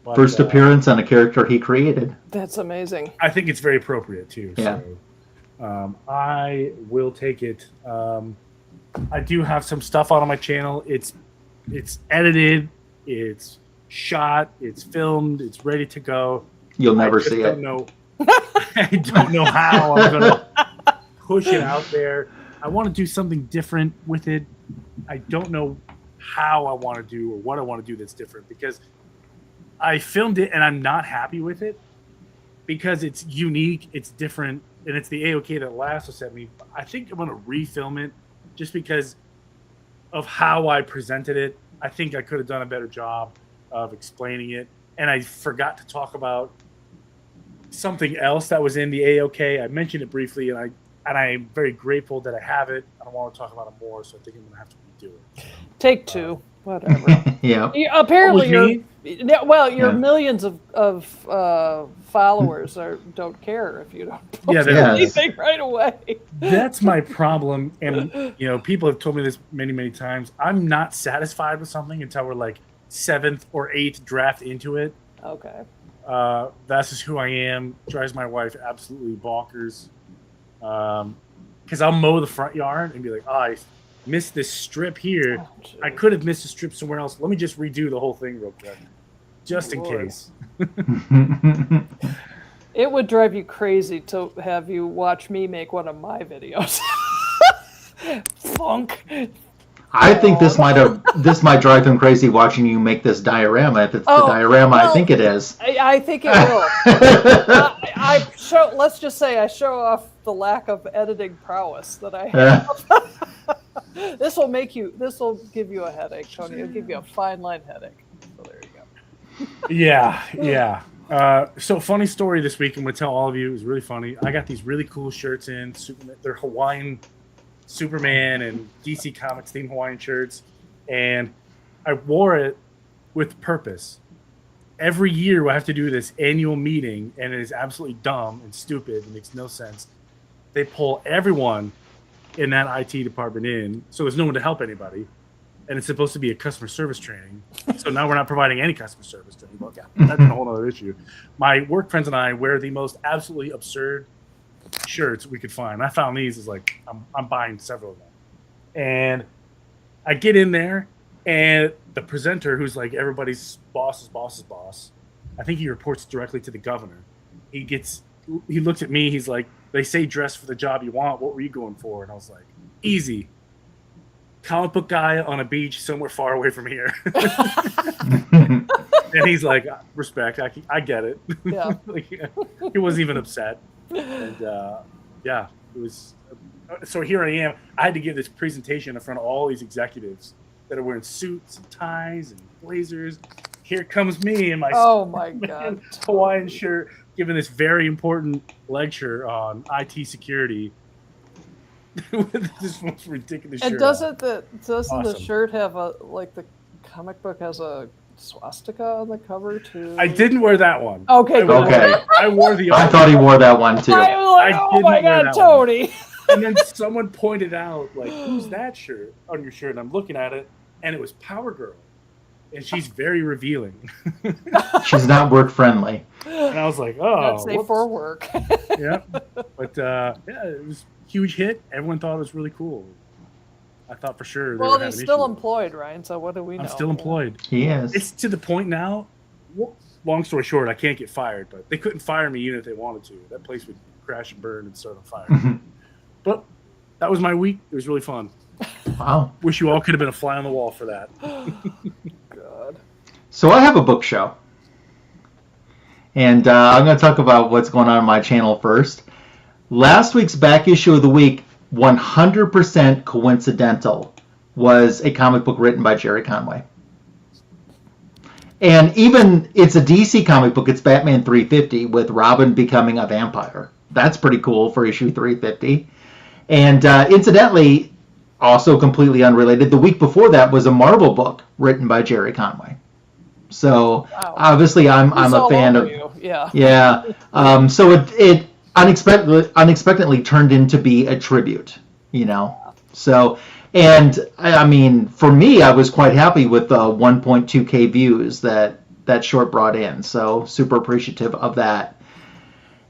But, First appearance on a character he created. That's amazing. I think it's very appropriate too. Yeah. So I will take it. I do have some stuff out on my channel. It's edited, it's shot, it's filmed, it's ready to go. You'll never I just see don't it. know. I don't know how I'm gonna push it out there. I want to do something different with it. I don't know how I want to do or what I want to do that's different because I filmed it and I'm not happy with it because it's unique, it's different, and it's the AOK that Lasso sent me. I think I'm gonna refilm it just because of how I presented it. I think I could have done a better job of explaining it, and I forgot to talk about something else that was in the AOK. I mentioned it briefly, and I'm very grateful that I have it. I don't want to talk about it more, so I think I'm gonna have to redo it. Take 2. Whatever. Yeah. Apparently, With your Yeah. millions of followers don't care if you don't post Yeah, they're- anything right away. That's my problem, and people have told me this many times. I'm not satisfied with something until we're like 7th or 8th draft into it. Okay. That's just who I am. Drives my wife absolutely bonkers. Because I'll mow the front yard and be like, I missed this strip here. Oh, geez. I could have missed a strip somewhere else. Let me just redo the whole thing real quick, just in Lord. case. It would drive you crazy to have you watch me make one of my videos. Funk. I think this might drive him crazy watching you make this diorama if it's the diorama I think it is. I think it will. Let's just say I show off the lack of editing prowess that I have. This will give you a headache, Tony. It'll give you a fine line headache. So there you go. Yeah. So funny story this week. I'm gonna tell all of you. It was really funny. I got these really cool shirts in. They're Hawaiian Superman and DC Comics themed Hawaiian shirts, and I wore it with purpose. Every year I have to do this annual meeting, and it is absolutely dumb and stupid. It makes no sense. They pull everyone in that IT department in, so there's no one to help anybody. And it's supposed to be a customer service training. So now we're not providing any customer service training. But yeah, that's a whole other issue. My work friends and I wear the most absolutely absurd shirts we could find. I found these as like, I'm buying several of them. And I get in there, and the presenter, who's like everybody's boss's boss, I think he reports directly to the governor. He looks at me, he's like, they say dress for the job you want. What were you going for? And I was like, easy. Comic book guy on a beach somewhere far away from here. And he's like, respect, I get it. Yeah. Like, he wasn't even upset. And yeah, it was. So here I am. I had to give this presentation in front of all these executives that are wearing suits and ties and blazers. Here comes me in my God Hawaiian shirt, giving this very important lecture on IT security. With this most ridiculous shirt. And doesn't the Awesome. shirt have the comic book has a swastika on the cover too? I didn't wear that one. Okay. I wore the. I thought he wore that one too. I was like, I oh didn't my wear God, that Tony. And then someone pointed out, like, who's that shirt on your shirt? And I'm looking at it, and it was Power Girl, and she's very revealing. She's not work friendly. And I was like, oh, Not safe whoops. for work. Yeah, but yeah, it was a huge hit. Everyone thought it was really cool. I thought for sure. Well, he's still employed, Ryan. So what do we know? I'm still employed. He is. It's to the point now. Long story short, I can't get fired, but they couldn't fire me even if they wanted to. That place would crash and burn and start on fire. But that was my week. It was really fun. Wow. Wish you all could have been a fly on the wall for that. God. So I have a book show. And I'm going to talk about what's going on my channel first. Last week's back issue of the week, 100% coincidental, was a comic book written by Jerry Conway. And even, it's a DC comic book. It's Batman 350 with Robin becoming a vampire. That's pretty cool for issue 350. And incidentally, also completely unrelated, the week before that was a Marvel book written by Jerry Conway. So Wow. obviously I'm a fan of. You. Yeah. Yeah. So it unexpectedly turned into be a tribute, you know. So, and I mean, for me, I was quite happy with the 1.2K views that short brought in. So super appreciative of that.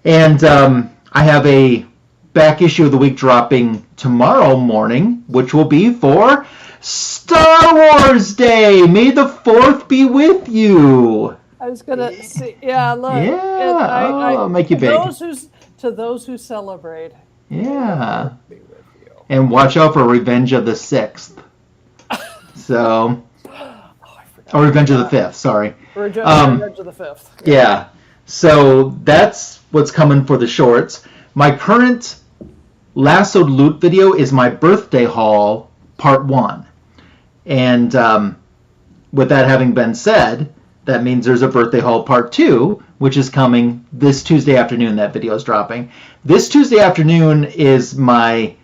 And I have a back issue of the week dropping tomorrow morning, which will be for Star Wars Day. May the 4th be with you. I was gonna see. Yeah, look. Yeah, I'll make you big. To those who celebrate. Yeah. Be with you. And watch out for Revenge of the 6th. So, I forgot. or Revenge of the 5th, sorry. Revenge of the 5th. Yeah. So that's what's coming for the shorts. My current lassoed loot video is my birthday haul, part 1. And with that having been said, that means there's a birthday haul part 2, which is coming this Tuesday afternoon. That video is dropping. This Tuesday afternoon is my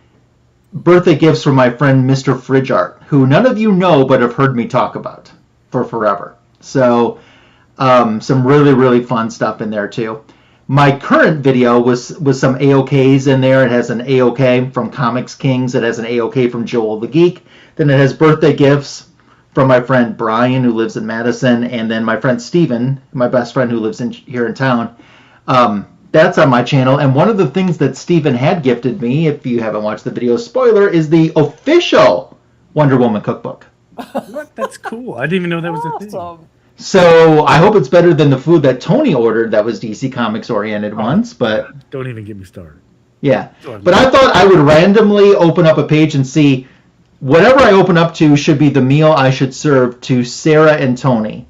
birthday gifts from my friend Mr. Fridge Art, who none of you know but have heard me talk about for forever. So some really, really fun stuff in there too. My current video was some AOKs in there. It has an AOK from Comics Kings. It has an AOK from Joel the Geek. Then it has birthday gifts from my friend Brian, who lives in Madison, and then my friend Steven, my best friend who lives here in town. That's on my channel. And one of the things that Steven had gifted me, if you haven't watched the video, spoiler, is the official Wonder Woman cookbook. What? That's cool. I didn't even know that was a thing. Awesome. So I hope it's better than the food that Tony ordered that was DC Comics oriented once, but Don't even get me started. yeah. But I thought I would randomly open up a page and see whatever I open up to should be the meal I should serve to Sarah and Tony.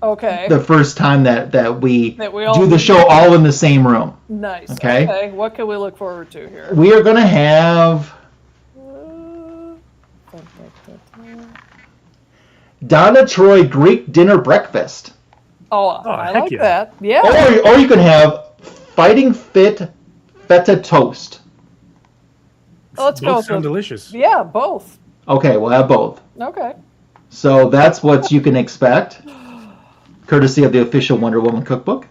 Okay. The first time that we all do the show all in the same room. Nice. Okay. What can we look forward to here? We are going to have Donna Troy Greek dinner breakfast. I heck like yeah. that. Yeah. Or you can have Fighting Fit feta toast. Let's go Both with sound delicious. Yeah, both. Okay, we'll have both. Okay. So that's what you can expect, courtesy of the official Wonder Woman cookbook.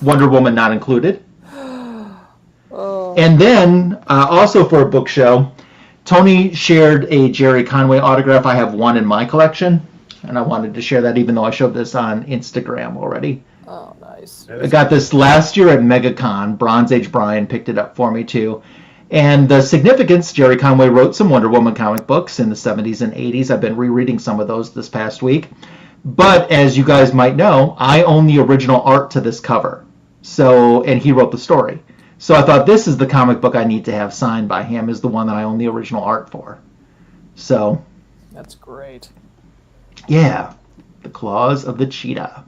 Wonder Woman not included. Oh. And then, also for a book show, Tony shared a Jerry Conway autograph. I have one in my collection, and I wanted to share that even though I showed this on Instagram already. Oh, nice. I got this last year at MegaCon. Bronze Age Brian picked it up for me, too. And the significance, Jerry Conway wrote some Wonder Woman comic books in the 70s and 80s. I've been rereading some of those this past week. But as you guys might know, I own the original art to this cover. So, and he wrote the story. So I thought this is the comic book I need to have signed by him, is the one that I own the original art for. So. That's great. Yeah. The Claws of the Cheetah,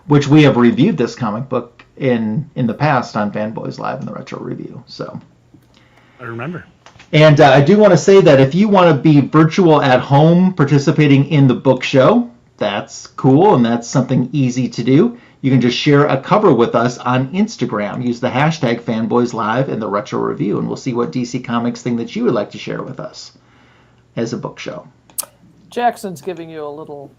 which we have reviewed this comic book in the past on Fanboys Live in the Retro Review. So. I remember. And I do want to say that if you want to be virtual at home participating in the book show, that's cool and that's something easy to do. You can just share a cover with us on Instagram. Use the hashtag FanboysLive in the Retro Review, and we'll see what DC Comics thing that you would like to share with us as a book show. Jackson's giving you a little.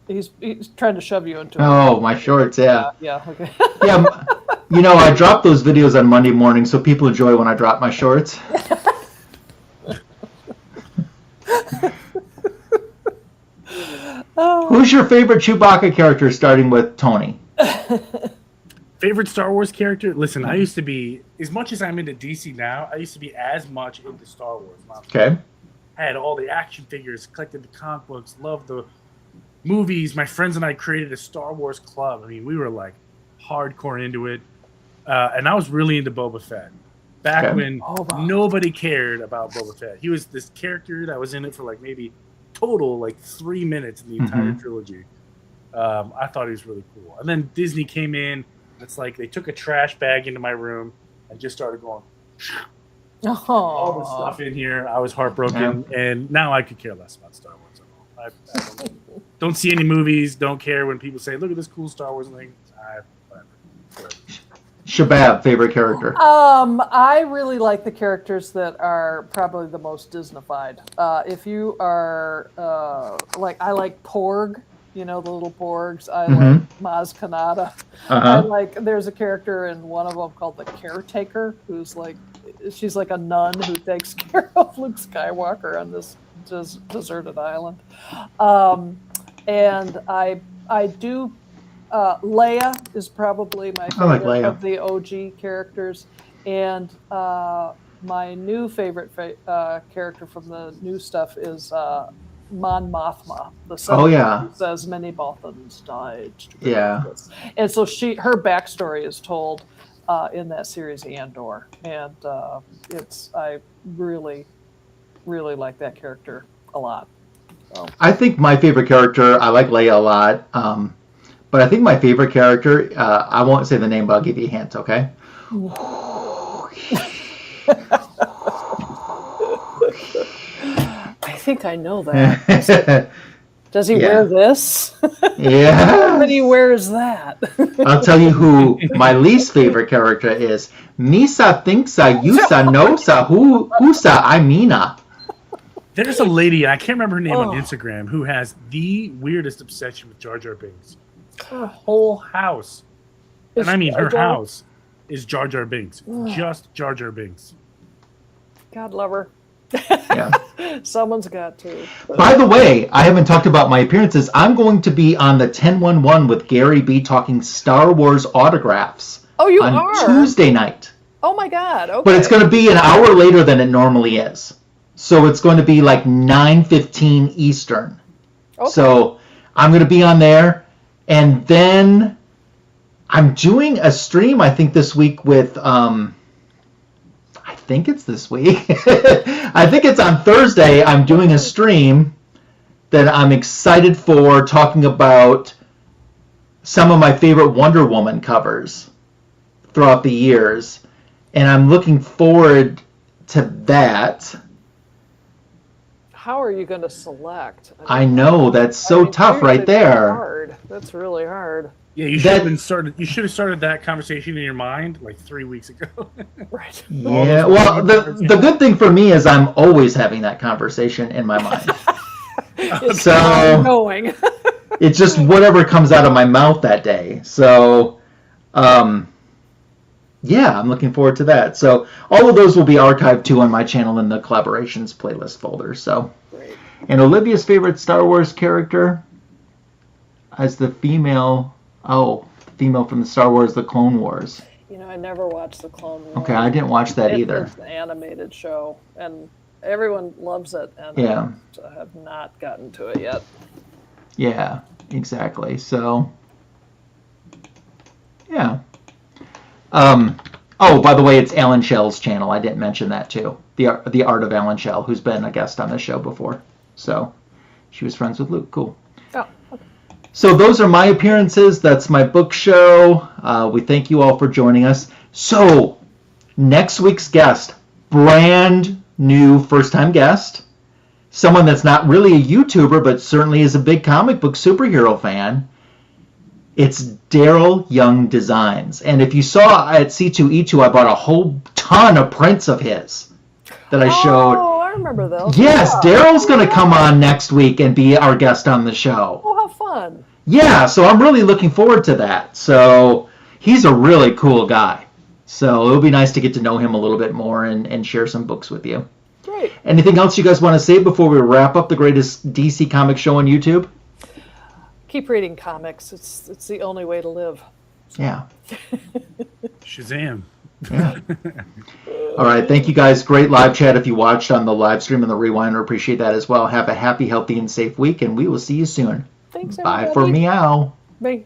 He's trying to shove you into. Oh, my shorts, yeah. Yeah. Okay. Yeah, you know, I drop those videos on Monday morning, so people enjoy when I drop my shorts. Who's your favorite Chewbacca character, starting with Tony? Favorite Star Wars character? Listen, I used to be, as much as I'm into DC now, I used to be as much into Star Wars. Okay. I had all the action figures, collected the comic books, loved the movies. My friends and I created a Star Wars club. I mean, we were like hardcore into it. And I was really into Boba Fett. Back when nobody cared about Boba Fett. He was this character that was in it for like maybe total like 3 minutes in the entire trilogy. I thought he was really cool. And then Disney came in. It's like they took a trash bag into my room and just started going all the stuff in here. I was heartbroken, and now I could care less about Star Wars at all. I don't see any movies. Don't care when people say, "Look at this cool Star Wars thing." Whatever. Shabab, favorite character? I really like the characters that are probably the most Disneyfied. If you are I like Porg, you know, the little Porgs. I like Maz Kanata. I like. There's a character in one of them called the Caretaker, who's like, she's like a nun who takes care of Luke Skywalker on this deserted island. And I do. Leia is probably my favorite of the OG characters, and my new favorite character from the new stuff is Mon Mothma, the son who says many Bothans died. And so her backstory is told in that series Andor, and I really, really like that character a lot. So. I think my favorite character, I like Leia a lot. But I think my favorite character, I won't say the name, but I'll give you a hint, okay? I think I know that. Does he wear this? Yeah. When he wears that. I'll tell you who my least favorite character is. Misa thinksa yusa nosa husa Imina. There's a lady, I can't remember her name on Instagram, who has the weirdest obsession with Jar Jar Binks. Her whole house, and I mean her house, is Jar Jar Binks. Just Jar Jar Binks. God love her. Yeah. Someone's got to. By the way, I haven't talked about my appearances. I'm going to be on the 10-1-1 with Gary B talking Star Wars autographs. Oh, you on are? Tuesday night. Oh my God. Okay. But it's going to be an hour later than it normally is. So it's going to be like 9:15 Eastern. Okay. So I'm going to be on there. And then I'm doing a stream, I think, this week with, I think it's this week. I think it's on Thursday. I'm doing a stream that I'm excited for, talking about some of my favorite Wonder Woman covers throughout the years. And I'm looking forward to that. How are you going to select? I know, that's so tough right there. Hard. That's really hard. Yeah, you should have been started. You should have started that conversation in your mind like 3 weeks ago. Right. Yeah. Well, the good thing for me is I'm always having that conversation in my mind. It's So ongoing. it's just whatever comes out of my mouth that day. So, yeah, I'm looking forward to that. So all of those will be archived too on my channel in the collaborations playlist folder. So, Great. and Olivia's favorite Star Wars character as the female. Oh, the female from the Star Wars: The Clone Wars. You know, I never watched the Clone Wars. Okay, I didn't watch that either. It's an animated show, and everyone loves it, and Yeah. I have not gotten to it yet. Yeah, exactly. So, yeah. Oh, by the way, it's Alan Shell's channel. I didn't mention that too. The Art of Alan Shell, who's been a guest on the show before. So, she was friends with Luke. Cool. Oh, okay. So those are my appearances. That's my book show. We thank you all for joining us. So, next week's guest, brand new first-time guest, someone that's not really a YouTuber, but certainly is a big comic book superhero fan. It's Daryl Young Designs. And if you saw at C2E2, I bought a whole ton of prints of his that I showed. Oh, I remember those. Yes, Yeah. Daryl's going to come on next week and be our guest on the show. Oh, how fun. Yeah, so I'm really looking forward to that. So he's a really cool guy. So it'll be nice to get to know him a little bit more and share some books with you. Great. Anything else you guys want to say before we wrap up the greatest DC comic show on YouTube? Keep reading comics. It's the only way to live. Yeah. Shazam. Yeah. All right. Thank you guys. Great live chat if you watched on the live stream and the rewind. I appreciate that as well. Have a happy, healthy, and safe week, and we will see you soon. Thanks, Bye everybody. for meow. Bye.